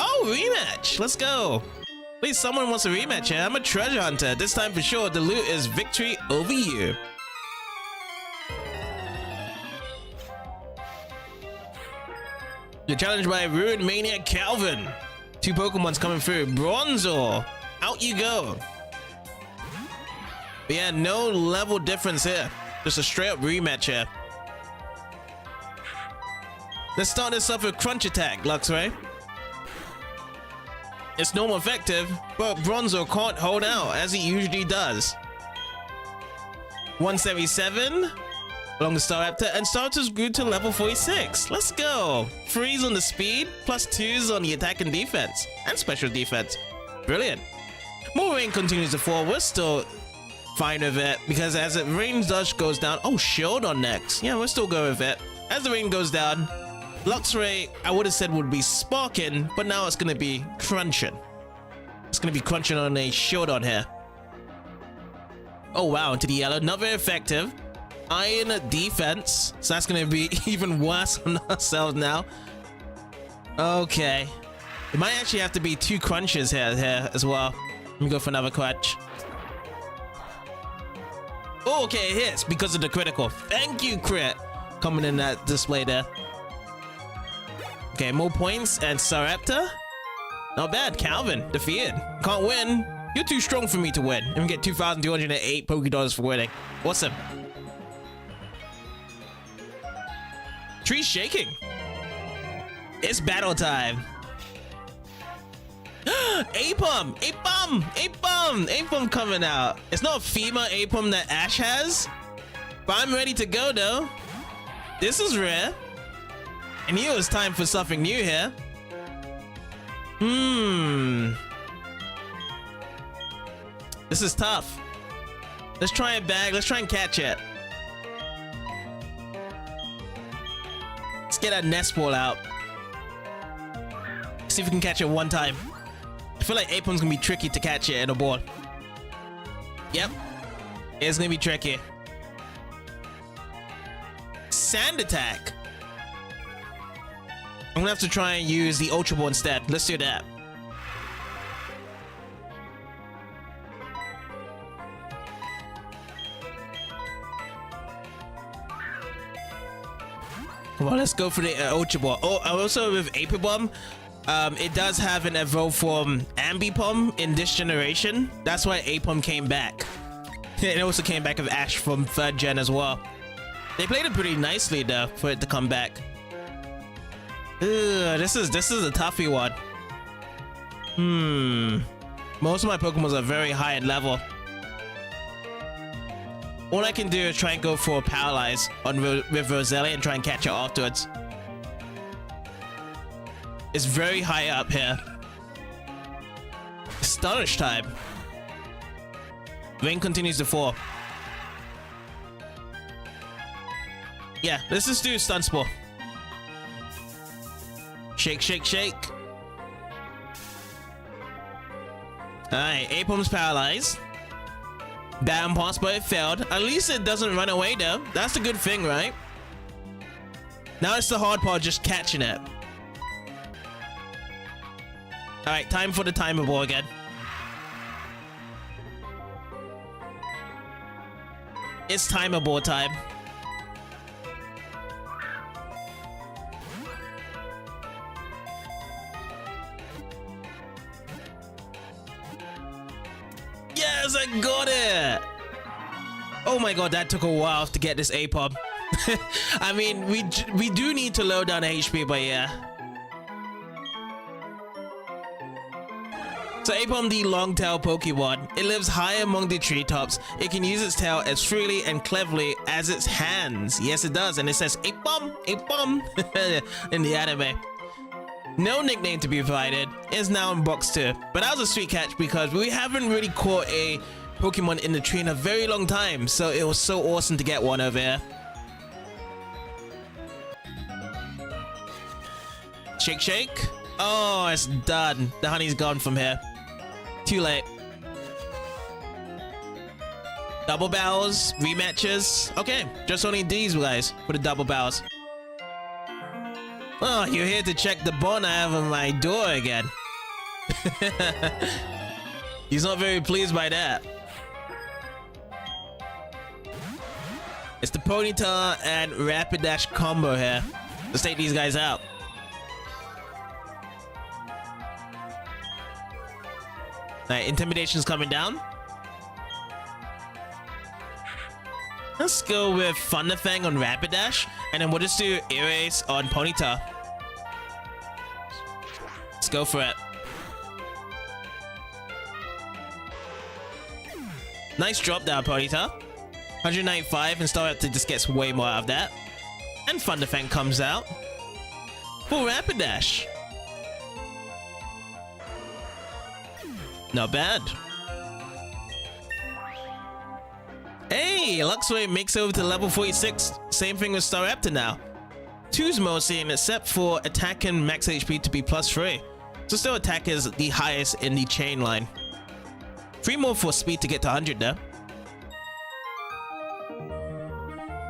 Oh, rematch! Let's go! At least someone wants a rematch here. I'm a treasure hunter. This time for sure, the loot is victory over you. You're challenged by Ruined Maniac Calvin. 2 Pokemon's coming through. Bronzor. Out you go. But yeah, no level difference here. Just a straight up rematch here. Let's start this off with Crunch Attack, Luxray. It's normal effective, but Bronzor can't hold out as he usually does. 177. Along the Staraptor, and Staraptor's grew to level 46. Let's go. 3s on the speed, plus 2s on the attack and defense, and special defense. Brilliant. More rain continues to fall. We're still fine with it, because as the rain dodge goes down... Oh, shield on next. Yeah, we're still going with it. As the rain goes down, Luxray, I would have said would be sparking, but now it's going to be crunching. It's going to be crunching on a shield on here. Oh, wow, into the yellow. Not very effective. Iron defense, so that's gonna be even worse on ourselves now. Okay, it might actually have to be 2 crunches here as well. Let me go for another crunch. Oh, okay, it hits because of the critical. Thank you, crit, coming in that display there. Okay, more points and Sarepta. Not bad. Calvin defeated. Can't win. You're too strong for me to win. And we get 2,208 Poké for winning. Awesome. Tree's shaking. It's battle time. Apom! Apom! Apom! Apom coming out. It's not a female Apom that Ash has. But I'm ready to go though. This is rare. I knew it was time for something new here. This is tough. Let's try a bag. Let's try and catch it. Let's get that nest ball out. See if we can catch it one time. I feel like Apom's gonna be tricky to catch it in a ball. Yep. It's gonna be tricky. Sand attack. I'm gonna have to try and use the Ultra Ball instead. Let's do that. Come on, let's go for the Ultra Ball. Oh, also with Apom, it does have an evolved form Ambipom in this generation. That's why Apom came back. It also came back with Ash from 3rd gen as well. They played it pretty nicely though for it to come back. This is a toughie one. Most of my Pokemon are very high in level. All I can do is try and go for a Paralyze on with Roselia and try and catch it afterwards. It's very high up here. Astonish time. Rain continues to fall. Yeah, let's just do Stun Spore. Shake, shake, shake. Alright, Apom's paralyzed. Bad pass, but it failed. At least it doesn't run away though. That's the good thing, right? Now it's the hard part, just catching it. Alright, time for the timer ball again. It's timer ball time. Yes, I got it! Oh my god, that took a while to get this Apom. I mean, we do need to load down HP, but yeah. So Apom, the long tail Pokemon, it lives high among the treetops. It can use its tail as freely and cleverly as its hands. Yes, it does, and it says Apom, Apom in the anime. No nickname to be provided. It's now in box 2. But that was a sweet catch because we haven't really caught a Pokemon in the tree in a very long time. So it was so awesome to get one over here. Shake, shake. Oh, it's done. The honey's gone from here. Too late. Double battles, rematches. Okay, just only these guys for the double battles. Oh, you're here to check the bond I have on my door again. He's not very pleased by that. It's the Ponyta and Rapidash combo here. Let's take these guys out. Alright, Intimidation's coming down. Let's go with Thunderfang on Rapidash, and then we'll just do Erase on Ponyta. Let's go for it. Nice drop down, Ponyta. 195, and Staraptor just gets way more out of that. And Thunderfang comes out for Rapidash. Not bad. Hey, Luxray makes over to level 46. Same thing with Staraptor now. 2's mostly, except for attack and max HP to be +3. So still attack is the highest in the chain line. 3 more for speed to get to 100 though.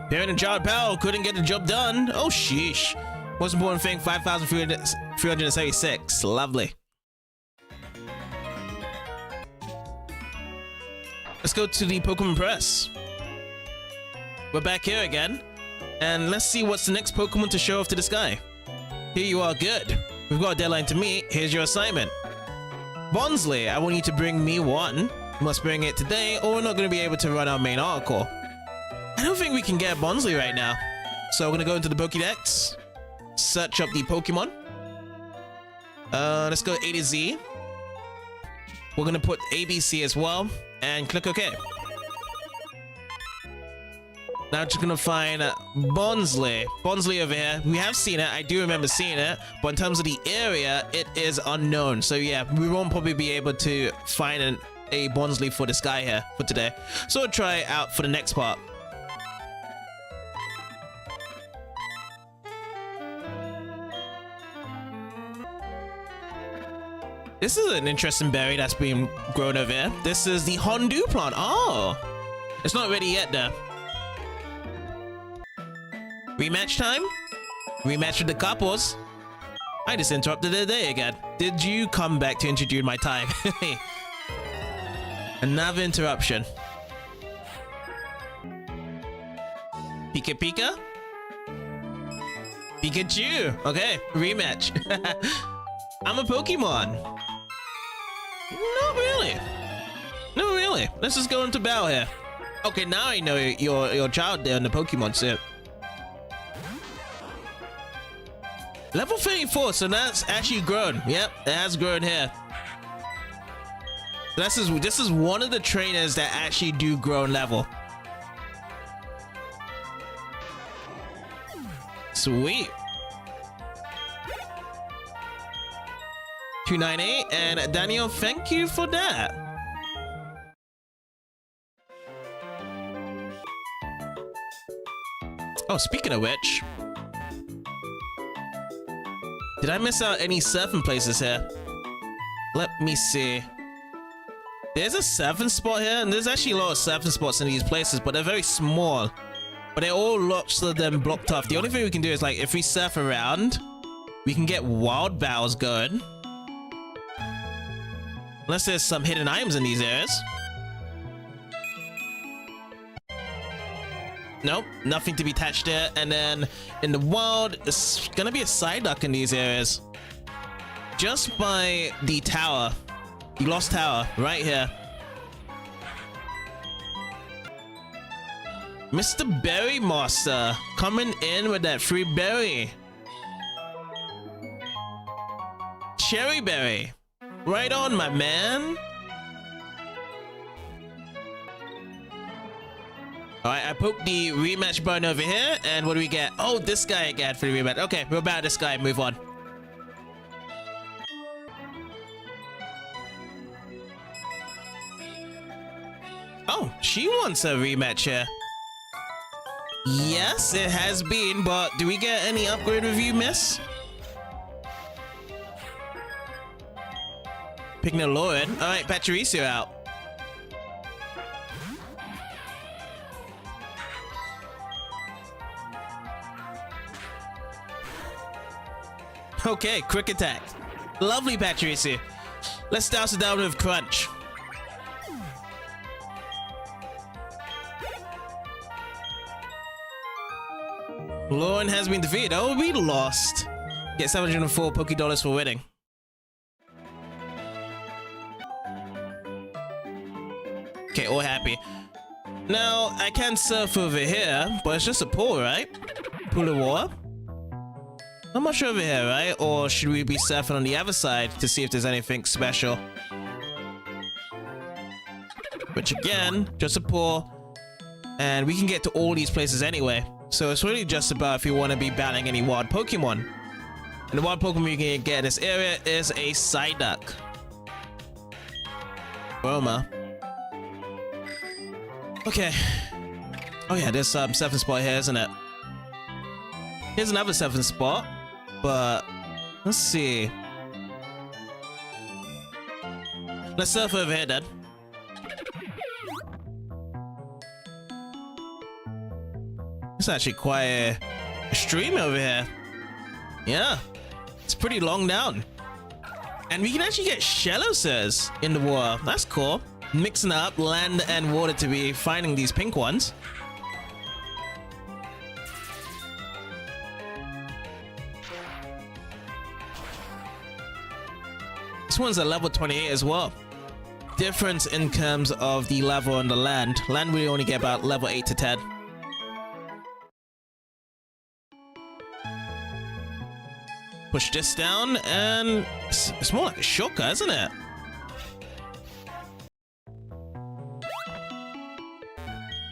Parent and Child Pal couldn't get the job done. Oh sheesh. Most important thing, 5,376. Lovely. Let's go to the Pokemon Press. We're back here again. And let's see what's the next Pokemon to show off to this guy. Here you are, good. We've got a deadline to meet. Here's your assignment. Bonsley, I want you to bring me one. You must bring it today or we're not going to be able to run our main article. I don't think we can get Bonsley right now. So we're going to go into the Pokédex. Search up the Pokemon. Let's go A to Z. We're going to put ABC as well. And click OK. Now just gonna find Bonsley. Bonsley over here. We have seen it. I do remember seeing it. But in terms of the area, it is unknown. So yeah, we won't probably be able to find a Bonsley for this guy here for today. So we'll try it out for the next part. This is an interesting berry that's being grown over here. This is the Hondu plant. Oh, it's not ready yet though. Rematch time? Rematch with the couples? I just interrupted their day again. Did you come back to introduce my time? Another interruption. Pika Pika? Pikachu! Okay, rematch. I'm a Pokemon. Not really. No, really. Let's just go into battle here. Okay, now I know your child there in the Pokemon suit. Level 34, so that's actually grown. Yep, it has grown here. This is one of the trainers that actually do grow in level. Sweet. 298, and Daniel, thank you for that. Oh, speaking of which, did I miss out any surfing places here? Let me see. There's a surfing spot here, and there's actually a lot of surfing spots in these places, but they're very small. But they're all lots of them blocked off. The only thing we can do is, like, if we surf around, we can get wild battles going. Unless there's some hidden items in these areas. Nope, nothing to be touched there. And then in the wild, it's gonna be a Psyduck in these areas. Just by the tower. The lost tower, right here. Mr. Berry Master coming in with that free berry. Cherry berry. Right on, my man. Alright, I poked the rematch button over here, and what do we get? Oh, this guy again for the rematch. Okay, we'll battle this guy and move on. Oh, she wants a rematch here. Yes, it has been, but do we get any upgrade review, miss? Picking a Lauren. Alright, Pachirisu out. Okay, quick attack. Lovely, Pachirisu. Let's douse it down with Crunch. Lauren has been defeated. Oh, we lost. Get 704 Poké-Dollars for winning. Okay, all happy. Now, I can surf over here, but it's just a pool, right? Pool of water. Not much over here, right? Or should we be surfing on the other side to see if there's anything special? Which again, just a pool. And we can get to all these places anyway. So it's really just about if you want to be battling any wild Pokemon. And the wild Pokemon you can get in this area is a Psyduck. Roma. Okay. Oh yeah, there's some surfing spot here, isn't it? Here's another surfing spot. But let's see. Let's surf over here then. It's actually quite a stream over here. Yeah, it's pretty long down. And we can actually get Shelosers in the water. That's cool. Mixing up land and water to be finding these pink ones. This one's a level 28 as well. Difference in terms of the level on the land. Land we only get about level 8 to 10. Push this down, and it's more like a shortcut, isn't it?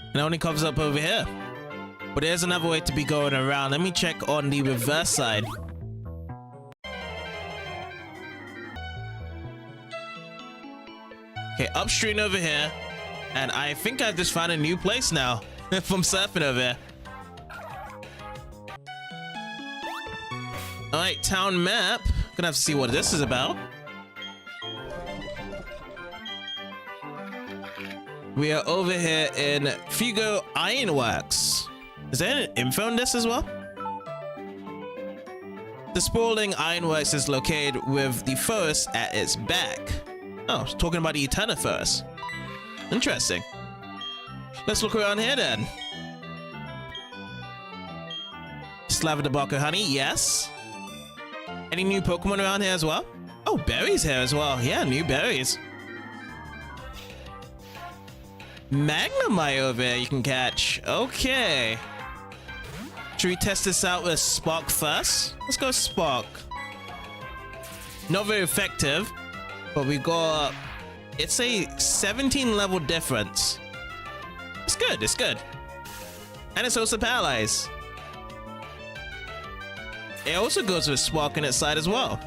And it only comes up over here. But there's another way to be going around. Let me check on the reverse side. Okay, upstream over here. And I think I've just found a new place now from surfing over here. Alright, town map. Gonna have to see what this is about. We are over here in Fugo Ironworks. Is there an info on this as well? The sprawling ironworks is located with the forest at its back. Oh, it's talking about the Eternal Forest. Interesting. Let's look around here then. Slavadabaka honey, yes. Any new Pokemon around here as well? Oh, berries here as well. Yeah, new berries. Magnemite over here you can catch. Okay. Should we test this out with Spark first? Let's go Spark. Not very effective, but we got... It's a 17 level difference. It's good, it's good. And it's also paralyzed. It also goes with Spark on its side as well.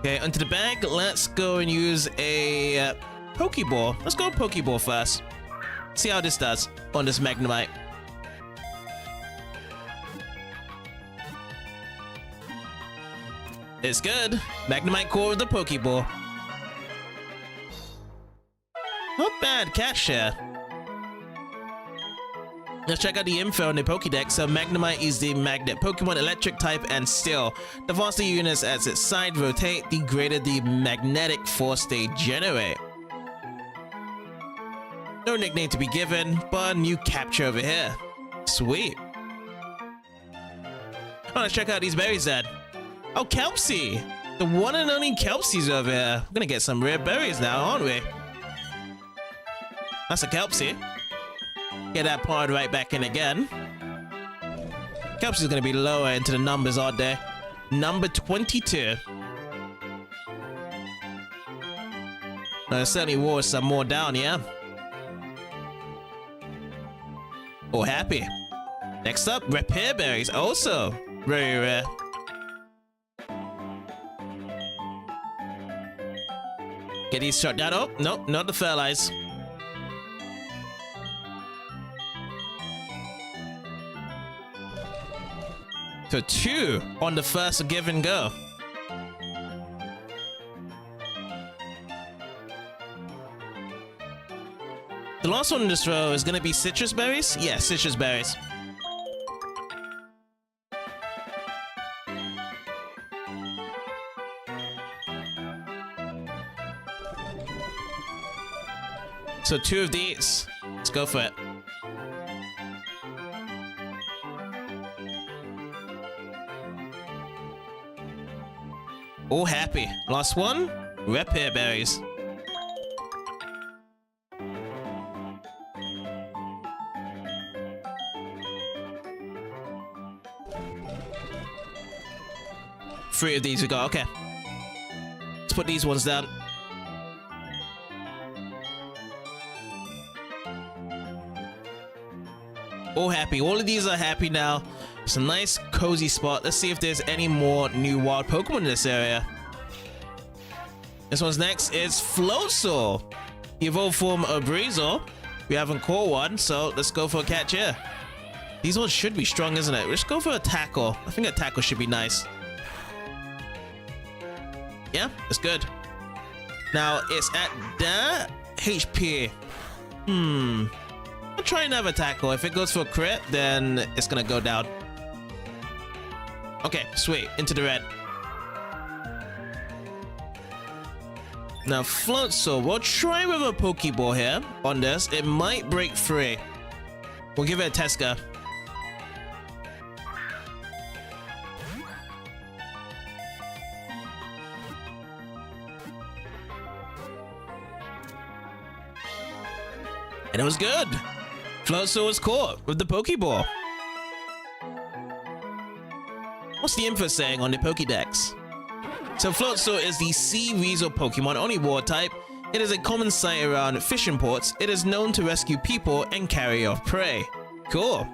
Okay, onto the bag. Let's go and use a Pokeball. Let's go Pokeball first. See how this does on this Magnemite. It's good. Magnemite core with the Pokeball. Not bad catch share. Let's check out the info on the Pokédex. So Magnemite is the magnet Pokemon, electric type and steel. The faster units at its side rotate, the greater the magnetic force they generate. No nickname to be given, but a new capture over here. Sweet. Oh, let's check out these berries then. Oh, Kelpsie! The one and only Kelpsie's over here. We're gonna get some rare berries now, aren't we? That's a Kelpsie. Get that pod right back in again. Kelpsie's gonna be lower into the numbers, aren't they? Number 22. It certainly wore some more down, yeah? Oh, happy. Next up, repair berries. Also very rare. Get these shot down. Oh, nope, not the fertilize. So 2 on the first give and go. The last one in this row is going to be citrus berries? Yeah, citrus berries. So 2 of these. Let's go for it. All happy. Last one. Repair berries. Three of these we got. Okay. Let's put these ones down. All happy. All of these are happy now. It's a nice cozy spot. Let's see if there's any more new wild Pokemon in this area. This one's next is Floatzel. The evolved form of Breezel. We haven't caught one, so let's go for a catch here. These ones should be strong, isn't it? Let's go for a tackle. I think a tackle should be nice. Yeah, it's good. Now it's at the HP. I'll try another tackle. If it goes for a crit, then it's gonna go down. Okay, sweet. Into the red. Now, Floatzel, we'll try with a Pokeball here on this. It might break free. We'll give it a test go. And it was good. Floatzel was caught with the Pokeball. What's the info saying on the Pokédex? So Floatzel is the sea weasel Pokemon, only water type. It is a common sight around fishing ports. It is known to rescue people and carry off prey. Cool.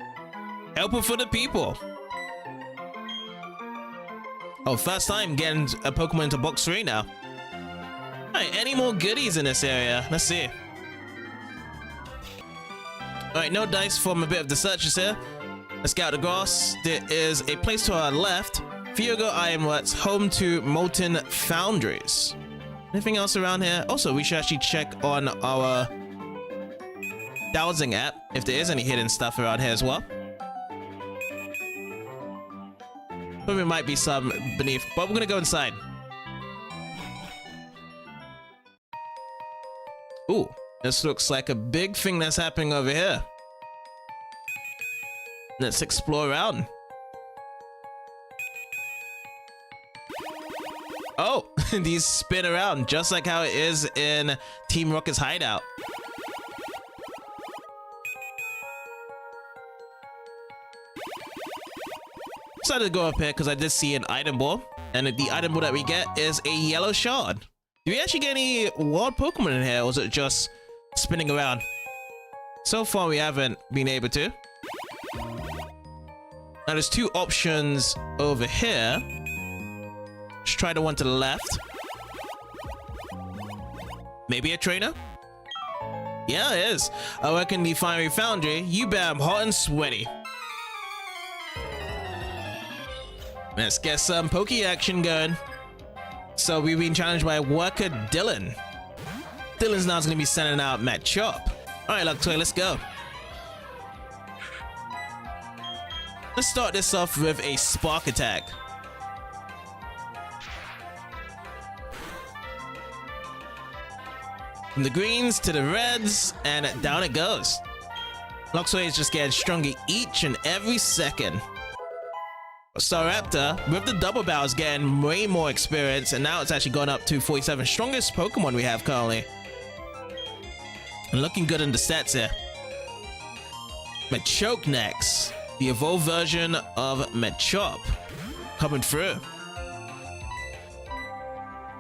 Helpful for the people. Oh, first time getting a Pokemon into box 3 now. Alright, any more goodies in this area? Let's see. Alright, no dice from a bit of the searches here. Let's get out the grass. There is a place to our left. Fiogo Ironworks, home to Molten Foundries. Anything else around here? Also, we should actually check on our dowsing app if there is any hidden stuff around here as well. But there might be some beneath, but we're gonna go inside. Ooh, this looks like a big thing that's happening over here. Let's explore around. Oh, these spin around just like how it is in Team Rocket's hideout. Decided to go up here because I did see an item ball, and the item ball that we get is a yellow shard. Do we actually get any wild Pokemon in here, or is it just spinning around? So far we haven't been able to. Now there's two options over here. Let's try the one to the left. Maybe a trainer? Yeah, it is. I work in the Fiery Foundry. You bet I'm hot and sweaty. Let's get some Poke action going. So we've been challenged by worker Dylan. Dylan's now going to be sending out Matt Chop. Alright, Luctoy, let's go. Let's start this off with a Spark Attack. From the greens to the reds, and down it goes. Luxray is just getting stronger each and every second. Staraptor, with the double barrel, is getting way more experience, and now it's actually gone up to 47. Strongest Pokemon we have currently. And looking good in the stats here. Machoke next. The evolved version of Machop. Coming through.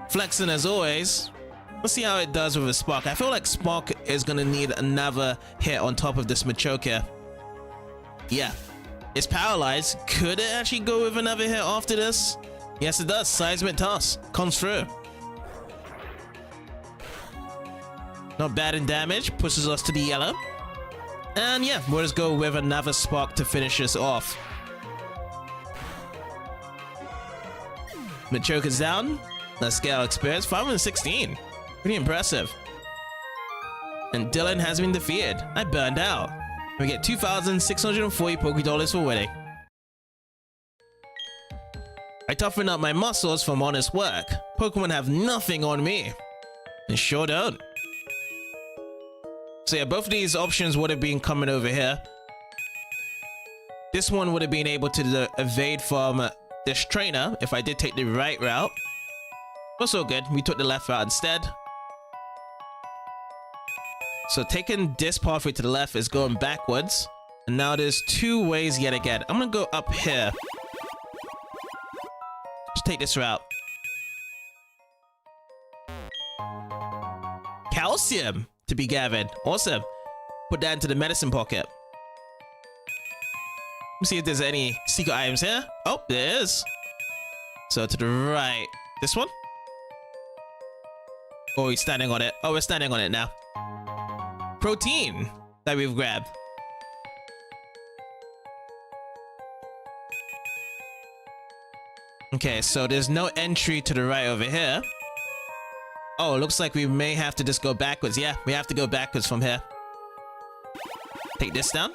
Flexing as always. Let's see how it does with a Spark. I feel like Spark is going to need another hit on top of this Machoke here. Yeah. It's paralyzed. Could it actually go with another hit after this? Yes, it does. Seismic Toss comes through. Not bad in damage. Pushes us to the yellow. And yeah, we'll just go with another Spark to finish us off. Machoke is down. Let's get our experience. 516. Pretty impressive. And Dylan has been defeated. I burned out. We get 2,640 Pokédollars for winning. I toughen up my muscles from honest work. Pokemon have nothing on me. They sure don't. So yeah, both of these options would have been coming over here. This one would have been able to evade from this trainer if I did take the right route. Also good, we took the left route instead. So taking this pathway to the left is going backwards. And now there's two ways yet again. I'm gonna go up here. Just take this route. Calcium to be gathered. Awesome. Put that into the medicine pocket. Let's see if there's any secret items here. Oh, there is. So to the right. This one? Oh, we're standing on it. Oh, we're standing on it now. Protein that we've grabbed. Okay, so there's no entry to the right over here. Oh, it looks like we may have to just go backwards. Yeah, we have to go backwards from here. Take this down.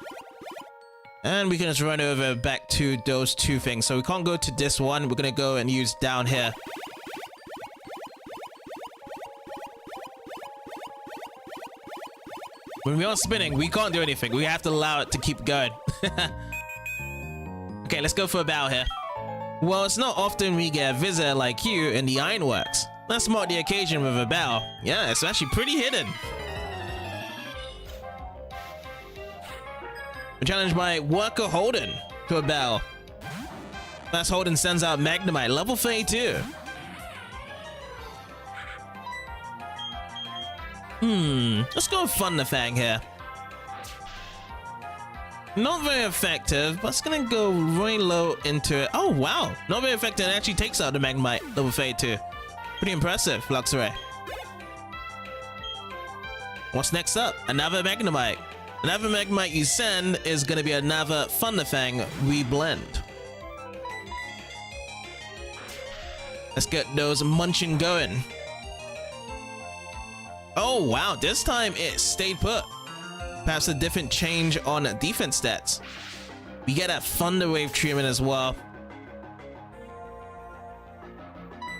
And we can just run over back to those two things. So we can't go to this one. We're gonna go and use down here. When we are spinning, we can't do anything. We have to allow it to keep going. Okay, let's go for a bow here. Well, it's not often we get a visitor like you in the Ironworks. Let's mark the occasion with a bow. Yeah, it's actually pretty hidden. We're challenged by Worker Holden to a battle. Last Holden sends out Magnemite, level 32. Let's go with Thunderfang here. Not very effective, but it's gonna go really low into it. Oh wow, not very effective. It actually takes out the Magnemite, level 32. Pretty impressive, Luxray. What's next up? Another Magnemite. Another Magnemite you send is gonna be another Thunderfang reblend. Let's get those munching going. Oh wow, this time it stayed put. Perhaps a different change on defense stats. We get that Thunder Wave treatment as well.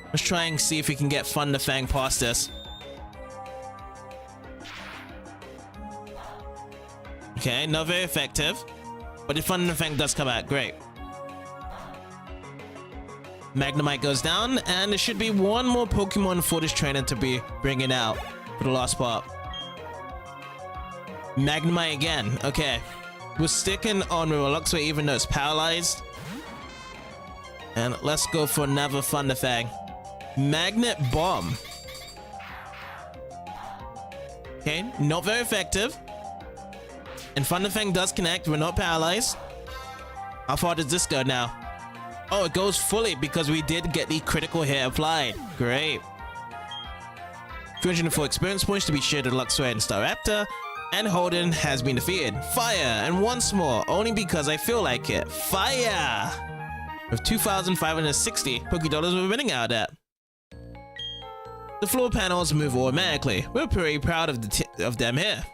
Let's try and see if we can get Thunderfang past this. Okay, not very effective. But the Thunderfang does come out, great. Magnemite goes down, and there should be one more Pokemon for this trainer to be bringing out for the last part. Magnemite again, okay. We're sticking on with Luxray even though it's paralyzed. And let's go for another Thunderfang. Magnet Bomb. Okay, not very effective. And Thunderfang does connect, we're not paralyzed. How far does this go now? Oh, it goes fully because we did get the critical hit applied. Great. 304 experience points to be shared to Luxray and Staraptor. And Holden has been defeated. Fire! And once more, only because I feel like it. Fire! With 2,560 Pokédollars we're winning out of that. The floor panels move automatically. We're pretty proud of them here.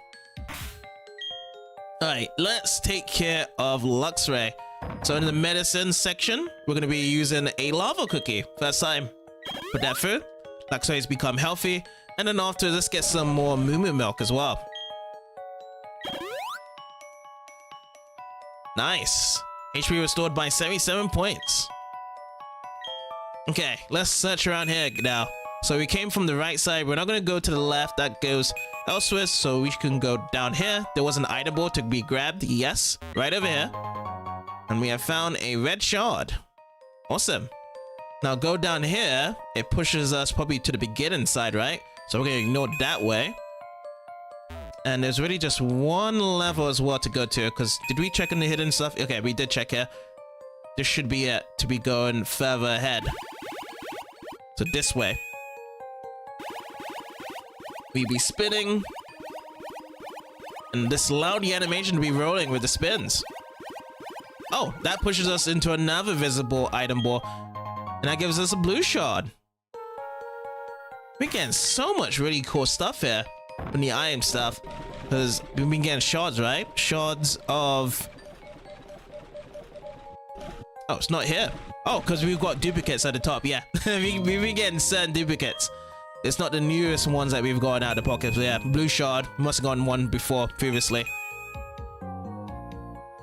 Alright, let's take care of Luxray. So in the medicine section, we're going to be using a lava cookie. First time. Put that through. Luxray's become healthy. And then after, let's get some more Moo Moo milk as well. Nice. HP restored by 77 points. Okay, let's search around here now. So we came from the right side. We're not going to go to the left. That goes elsewhere. So we can go down here. There was an item board to be grabbed. Yes, right over here. And we have found a red shard. Awesome. Now go down here. It pushes us probably to the beginning side, right? So we're going to ignore that way. And there's really just one level as well to go to. Because did we check on the hidden stuff? Okay, we did check here. This should be it to be going further ahead. So this way. We be spinning. And this loud animation to be rolling with the spins. Oh, that pushes us into another visible item board. And that gives us a blue shard. We're getting so much really cool stuff here from the item stuff. Because we've been getting shards, right? Shards of... Oh, it's not here. Oh, because we've got duplicates at the top, yeah. We've been getting certain duplicates. It's not the newest ones that we've gotten out of the pocket. So yeah, blue shard. We must have gotten one before, previously.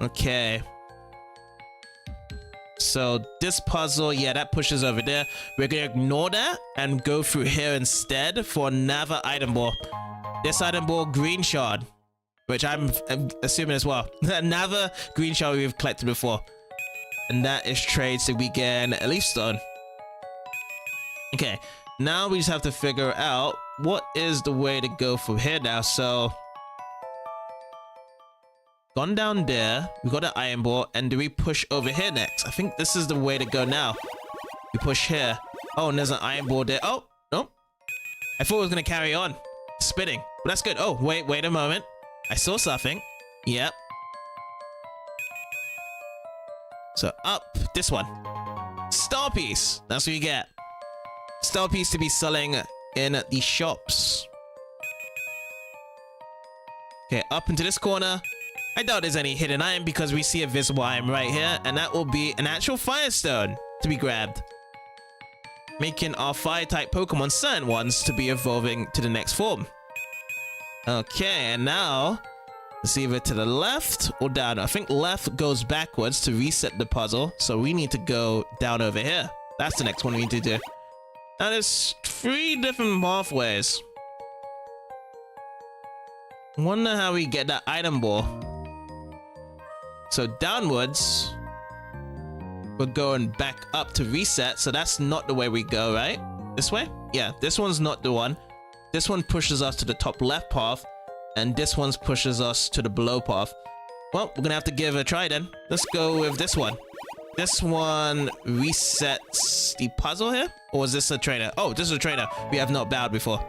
Okay. So this puzzle, yeah, that pushes over there. We're gonna ignore that and go through here instead for another item ball. This item ball, green shard, which I'm assuming as well. Another green shard we've collected before. And that is trade, so we get a leaf stone. Okay, now we just have to figure out what is the way to go from here now. So gone down there, we got an iron ball, and do we push over here next? I think this is the way to go now. We push here. Oh, and there's an iron ball there. Oh, no. I thought it was gonna carry on spinning, but that's good. Oh, wait a moment. I saw something. Yep. So up, this one. Star piece. That's what you get. Star piece to be selling in the shops. Okay, up into this corner. I doubt there's any hidden item because we see a visible item right here, and that will be an actual Firestone to be grabbed. Making our fire-type Pokemon certain ones to be evolving to the next form. Okay, and now it's either to the left or down. I think left goes backwards to reset the puzzle, so we need to go down over here. That's the next one we need to do. Now there's 3 different pathways. Wonder how we get that item ball. So downwards, we're going back up to reset. So that's not the way we go, right? This way? Yeah, this one's not the one. This one pushes us to the top left path, and this one pushes us to the below path. Well, we're gonna have to give it a try then. Let's go with this one. This one resets the puzzle here? Or is this a trainer? Oh, this is a trainer. We have not bowed before.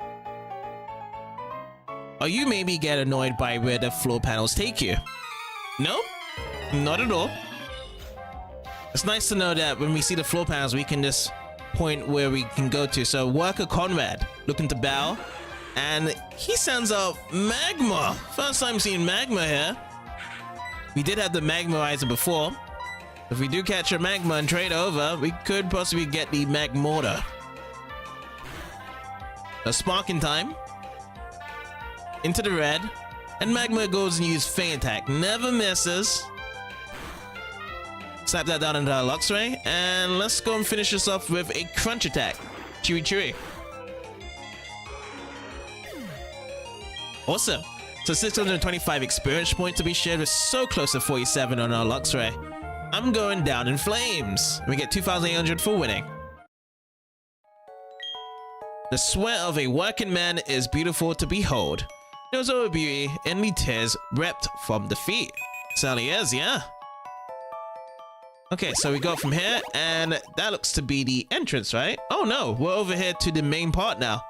Are you maybe get annoyed by where the floor panels take you? No, not at all. It's nice to know that when we see the floor panels, we can just point where we can go to. So Worker Conrad looking to bow, and he sends out magma. First time seeing magma here. We did have the magmarizer before. If we do catch a magma and trade over, we could possibly get the magmortar. A spark in time. Into the red. And magma goes and uses feint attack. Never misses. Slap that down into our Luxray. And let's go and finish this off with a crunch attack. Chewy chewy. Awesome. So 625 experience points to be shared with so close to 47 on our Luxray. I'm going down in flames. We get 2,800 for winning. The sweat of a working man is beautiful to behold. There's all beauty in the tears ripped from the feet. Certainly is, yeah. Okay, so we go from here, and that looks to be the entrance, right? Oh no, we're over here to the main part now.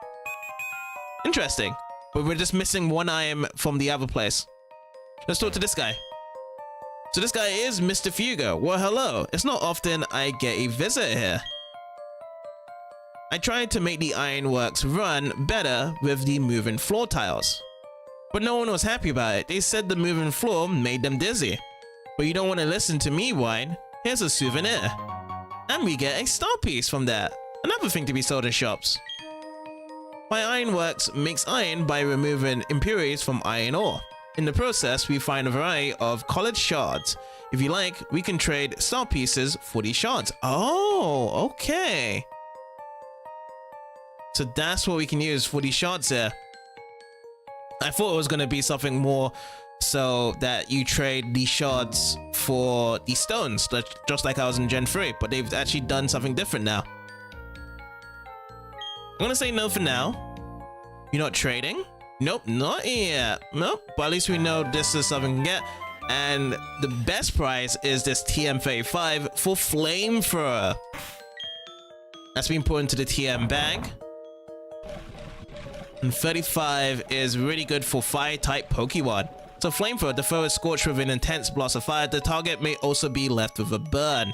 Interesting. But we're just missing one item from the other place. Let's talk to this guy. So this guy is Mr. Fugo. Well, hello. It's not often I get a visit here. I tried to make the ironworks run better with the moving floor tiles, but no one was happy about it. They said the moving floor made them dizzy. But you don't want to listen to me whine. Here's a souvenir. And we get a star piece from that. Another thing to be sold in shops. My ironworks makes iron by removing impurities from iron ore. In the process, we find a variety of colored shards. If you like, we can trade star pieces for these shards. Oh, okay. So that's what we can use for these shards here. I thought it was going to be something more so that you trade these shards for the stones, just like I was in Gen 3, but they've actually done something different now. I'm going to say no for now. You're not trading? Nope, not yet. Nope, but at least we know this is something we can get. And the best prize is this TM35 for Flamethrower. That's been put into the TM bag. And 35 is really good for fire-type Pokemon. So Flamethrower, the foe is scorched with an intense blast of fire. The target may also be left with a burn,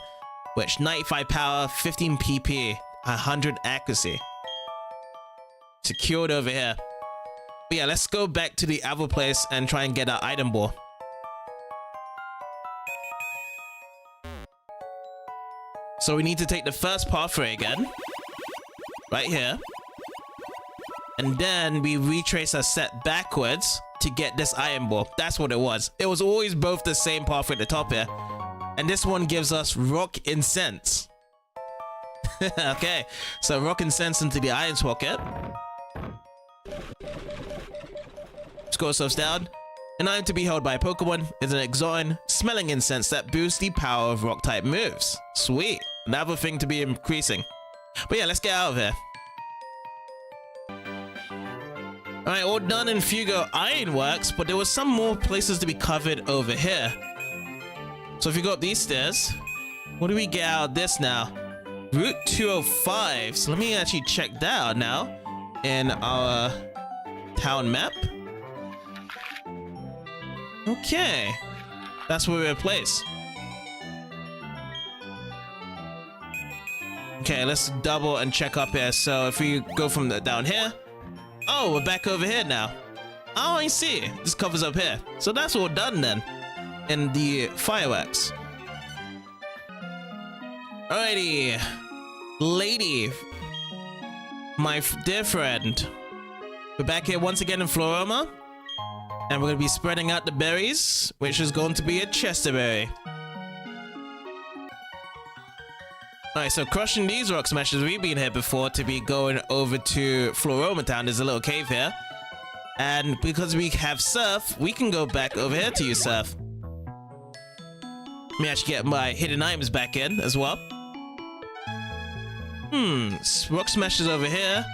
which 95 power, 15 PP, 100 accuracy. Secured over here. But yeah, let's go back to the other place and try and get our item ball. So we need to take the first pathway again. Right here. And then we retrace our set backwards to get this iron ball. That's what it was. It was always both the same pathway at the top here. And this one gives us rock incense. Okay, so rock incense into the iron pocket. Score ourselves down. An item to be held by a Pokemon is an exotic smelling incense that boosts the power of rock type moves. Sweet. Another thing to be increasing. But yeah, let's get out of here. Alright, all done in Fugo Ironworks, but there was some more places to be covered over here. So if you go up these stairs, what do we get out of this now? Route 205. So let me actually check that out now in our town map. Okay, that's where we're placed. Okay, let's double and check up here. So if we go from down here, oh, we're back over here now. Oh, I see. This covers up here. So that's all done then in the fireworks. Alrighty, lady, my dear friend, we're back here once again in Floroma. And we're going to be spreading out the berries, which is going to be a Chesterberry. Alright, so crushing these rock smashes, we've been here before to be going over to Floroma Town. There's a little cave here. And because we have Surf, we can go back over here to use Surf. Let me actually get my hidden items back in as well. Rock Smash is over here.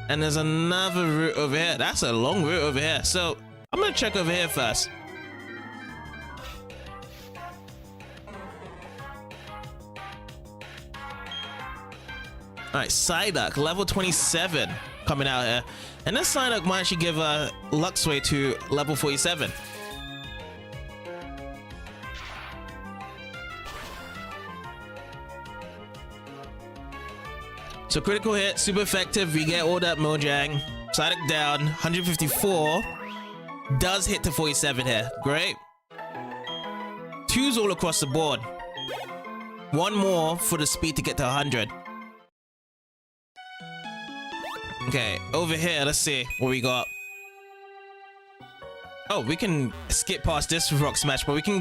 And there's another route over here. That's a long route over here. So I'm gonna check over here first. Alright, Psyduck, level 27 coming out here. And this Psyduck might actually give a Luxway to level 47. So critical hit, super effective, we get all that Mojang. Psyduck down, 154. Does hit to 47 here, great. 2s all across the board. 1 more for the speed to get to 100. Okay, over here, let's see what we got. Oh, we can skip past this Rock Smash, but we can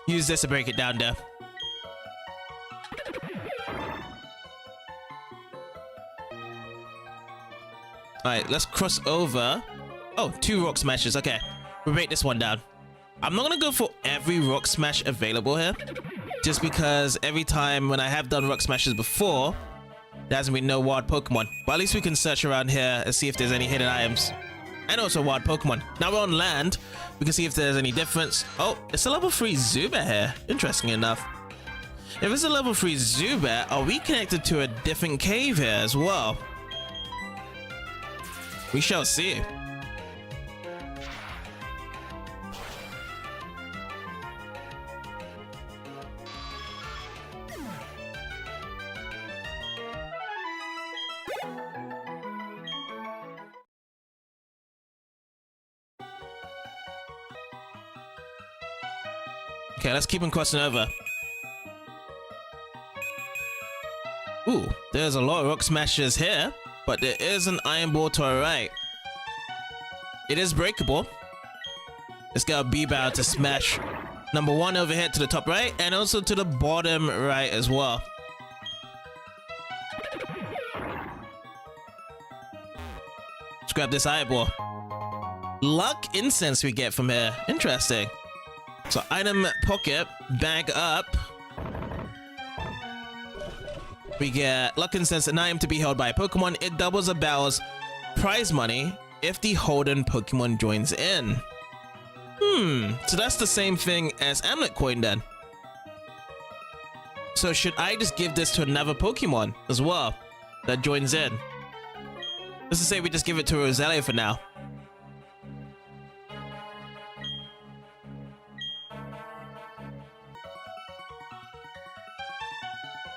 use this to break it down there. Alright, let's cross over. Oh, 2 Rock Smashes. Okay, we'll break this one down. I'm not gonna go for every Rock Smash available here, just because every time when I have done Rock Smashes before, there hasn't been no wild Pokemon. But at least we can search around here and see if there's any hidden items. And also wild Pokemon. Now we're on land, we can see if there's any difference. Oh, it's a level 3 Zubat here. Interesting enough. If it's a level 3 Zubat, are we connected to a different cave here as well? We shall see. Okay, let's keep on crossing over. Ooh, there's a lot of Rock Smashers here, but there is an Iron Ball to our right. It is breakable. Let's get a B-Bow to smash number 1 over here to the top right, and also to the bottom right as well. Let's grab this Eyeball. Luck Incense we get from here. Interesting. So item pocket, bag up. We get Luck Incense, an item to be held by a Pokemon. It doubles a battle's prize money if the Holden Pokemon joins in. So that's the same thing as Amulet Coin then. So should I just give this to another Pokemon as well that joins in? Let's just say we just give it to Roselia for now.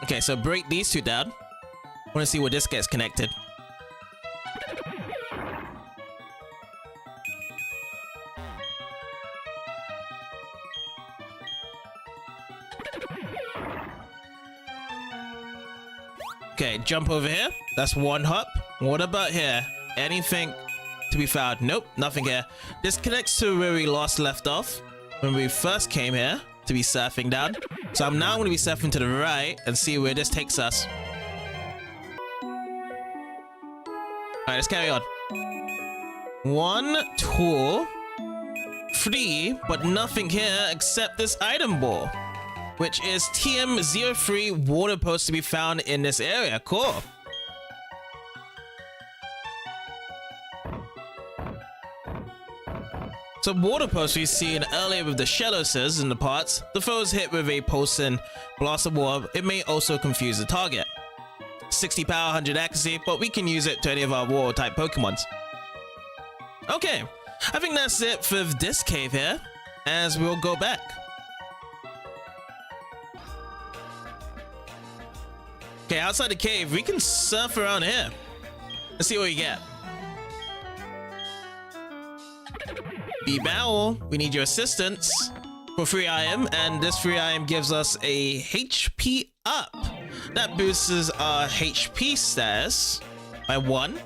Okay, so break these 2 down. I want to see where this gets connected. Okay, jump over here. That's 1 hop. What about here? Anything to be found? Nope, nothing here. This connects to where we left off when we first came here to be surfing down. So I'm now going to be surfing to the right and see where this takes us. Alright, let's carry on. 1 tool. 3, but nothing here except this item ball, which is TM03 water post to be found in this area. Cool. So water post we've seen earlier with the Sheloses in the parts. The foes hit with a pulsing blast of water. It may also confuse the target. 60 power, 100 accuracy, but we can use it to any of our water type Pokemons. Okay, I think that's it for this cave here, as we'll go back. Okay, outside the cave, we can surf around here. Let's see what we get. B-Bow, we need your assistance for free IM, and this free IM gives us a HP up. That boosts our HP status by 1.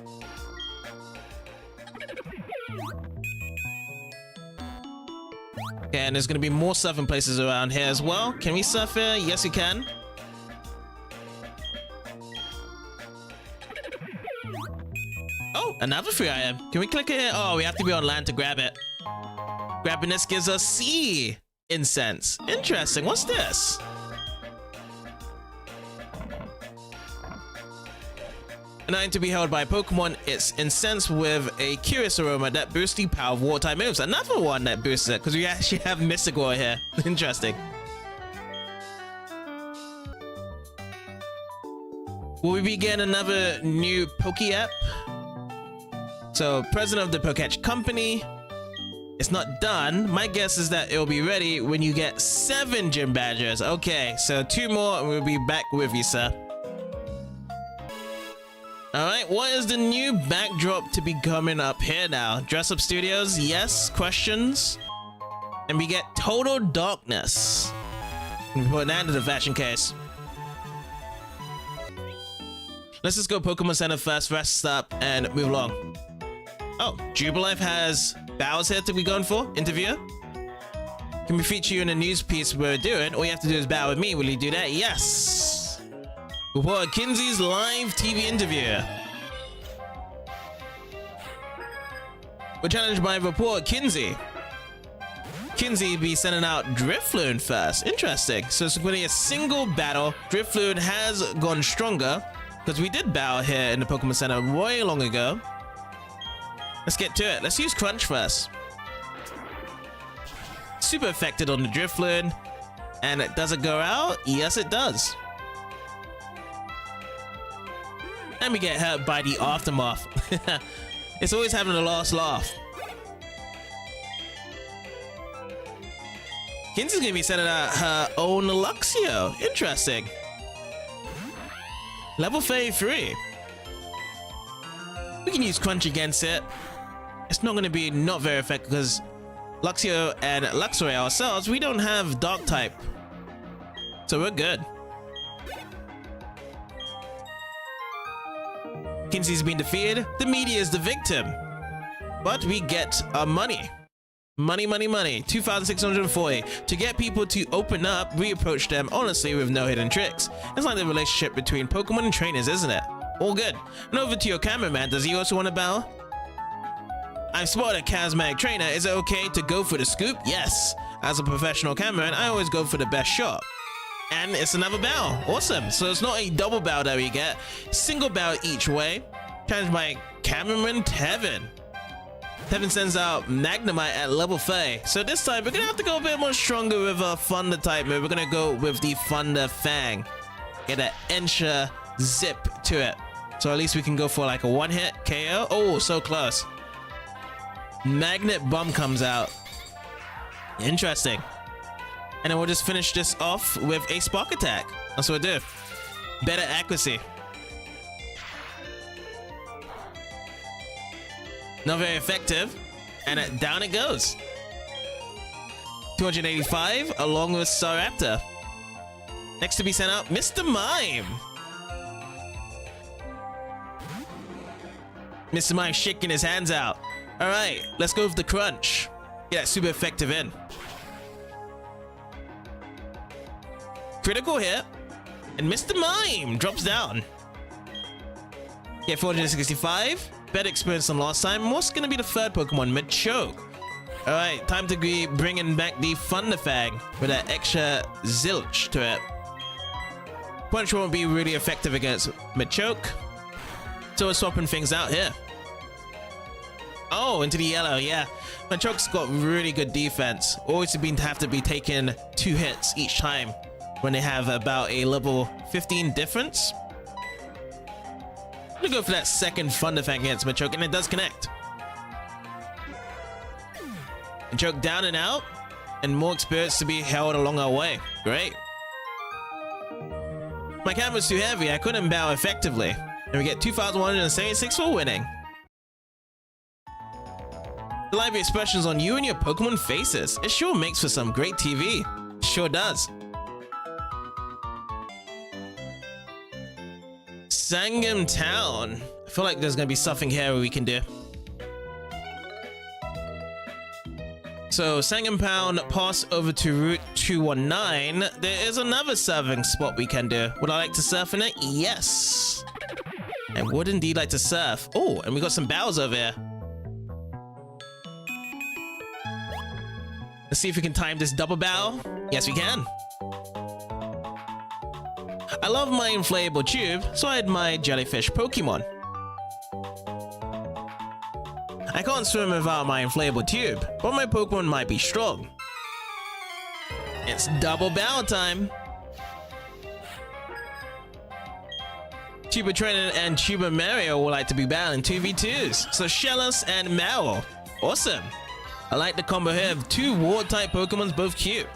Okay, and there's gonna be more surfing places around here as well. Can we surf here? Yes, we can. Oh, another free IM. Can we click it here? Oh, we have to be on land to grab it. Grabbing this gives us C. incense. Interesting. What's this? An item to be held by Pokemon. It's incense with a curious aroma that boosts the power of water type moves. Another one that boosts it because we actually have Mystical here. Interesting. Will we be getting another new Poke app? So, president of the Poketch company. It's not done. My guess is that it'll be ready when you get 7 gym badges. Okay, so 2 more and we'll be back with you, sir. Alright, what is the new backdrop to be coming up here now? Dress Up Studios? Yes? Questions? And we get Total Darkness. We put that into the fashion case. Let's just go Pokemon Center first, rest up, and move along. Oh, Jubilife has bows here to be going for? Interview? Can we feature you in a news piece we're doing? All you have to do is bow with me. Will you do that? Yes! Reporter Kinsey's live TV interview. We're challenged by reporter Kinsey. Kinsey be sending out Drifloon first. Interesting. So it's going to be a single battle. Drifloon has gone stronger because we did bow here in the Pokemon Center way long ago. Let's get to it. Let's use Crunch first. Super affected on the Drifloon. And does it go out? Yes, it does. And we get hurt by the Aftermath. It's always having the last laugh. Kinsey's gonna be sending out her own Luxio. Interesting. Level 33. We can use Crunch against it. It's not gonna be not very effective because Luxio and Luxray ourselves, we don't have Dark type. So we're good. Kinsey's been defeated. The media is the victim. But we get our money. Money, money, money. 2,640. To get people to open up, we approach them honestly with no hidden tricks. It's like the relationship between Pokemon and trainers, isn't it? All good. And over to your cameraman. Does he also want to bow? I've spotted a charismatic trainer. Is it okay to go for the scoop? Yes. As a professional cameraman, I always go for the best shot. And it's another bow. Awesome. So it's not a double bow that we get. Single bow each way. Challenged by cameraman Tevin. Tevin sends out Magnemite at level 30. So this time we're going to have to go a bit more stronger with a Thunder type move. We're going to go with the Thunder Fang. Get an Ensure zip to it. So at least we can go for like a one-hit KO. Oh, so close. Magnet Bomb comes out. Interesting. And then we'll just finish this off with a Spark Attack. That's what we'll do. Better accuracy. Not very effective. And down it goes. 285 along with Staraptor. Next to be sent out, Mr. Mime. Mr. Mime shaking his hands out. Alright, let's go with the Crunch. Get that super effective in. Critical hit. And Mr. Mime drops down. Get 465. Better experience than last time. What's going to be the third Pokemon? Machoke. Alright, time to be bringing back the Thunder Fang with that extra zilch to it. Punch won't be really effective against Machoke. So we're swapping things out here. Oh, into the yellow, yeah. Machoke's got really good defense. Always been to have to be taking 2 hits each time when they have about a level 15 difference. I'm gonna go for that second Thunder Fang against Machoke, and it does connect. Machoke down and out, and more experience to be held along our way. Great. My camera's too heavy, I couldn't bow effectively. And we get 2,176 for winning. The library expressions on you and your Pokemon faces. It sure makes for some great TV. Sure does. Sangam Town. I feel like there's gonna be something here we can do. So Sangam Town, pass over to Route 219. There is another surfing spot we can do. Would I like to surf in it? Yes. I would indeed like to surf. Oh, and we got some bows over here. Let's see if we can time this double battle. Yes, we can. I love my inflatable tube, so I had my jellyfish Pokemon. I can't swim without my inflatable tube, but my Pokemon might be strong. It's double battle time. Tuba Trent and Tuba Mario would like to be battling 2v2s, so Shellos and Mao. Awesome. I like the combo here of 2 water-type Pokemons, both cute.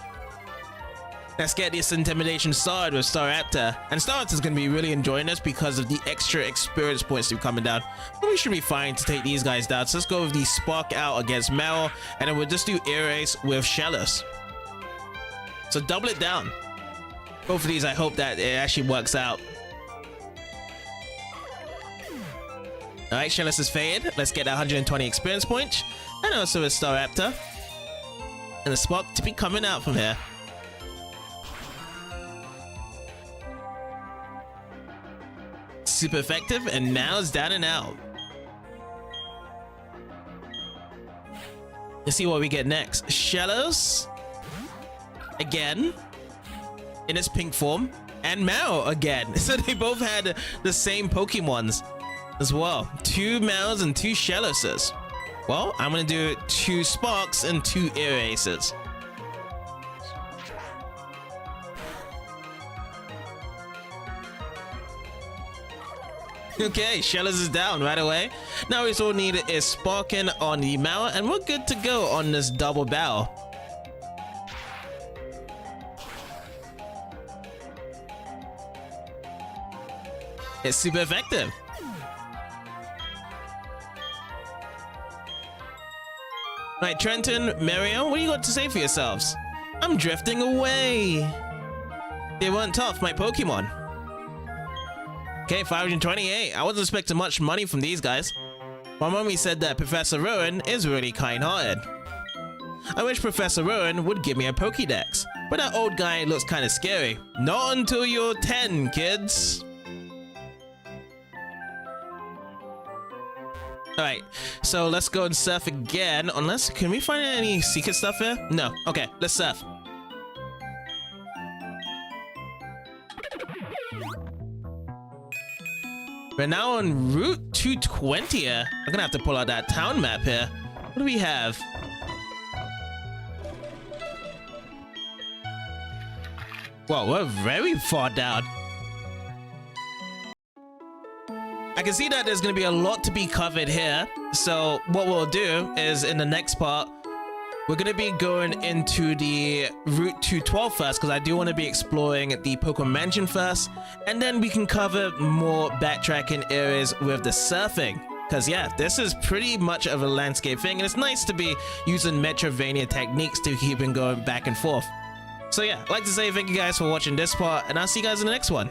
Let's get this intimidation started with Staraptor. And Staraptor's going to be really enjoying this because of the extra experience points that are coming down. But we should be fine to take these guys down. So let's go with the Spark out against Mao, and then we'll just do Erase with Shellos. So double it down. Both of these, I hope that it actually works out. Alright, Shellos is faded. Let's get 120 experience points. And also a Staraptor. And the Spark to be coming out from here. Super effective, and now it's down and out. Let's see what we get next. Shellos. Again. In its pink form. And Mao again. So they both had the same Pokemons as well. 2 Maos and 2 Shelloses. Well, I'm gonna do 2 Sparks and 2 Erases. Okay, Shellos is down right away. Now we all need is Sparking on the Mao, and we're good to go on this double battle. It's super effective. Right, Trenton, Mario, what do you got to say for yourselves? I'm drifting away. They weren't tough, my Pokemon. Okay, 528. I wasn't expecting much money from these guys. My mommy said that Professor Rowan is really kind-hearted. I wish Professor Rowan would give me a Pokédex, but that old guy looks kind of scary. Not until you're 10, kids. Alright, so let's go and surf again. Unless, can we find any secret stuff here? No. Okay, let's surf. We're now on Route 220. I'm gonna have to pull out that town map here. What do we have? Whoa, we're very far down. I can see that there's going to be a lot to be covered here. So what we'll do is in the next part, we're going to be going into the Route 212 first, because I do want to be exploring the Pokemon Mansion first. And then we can cover more backtracking areas with the surfing. Because yeah, this is pretty much of a landscape thing. And it's nice to be using Metrovania techniques to keep it going back and forth. So yeah, I'd like to say thank you guys for watching this part. And I'll see you guys in the next one.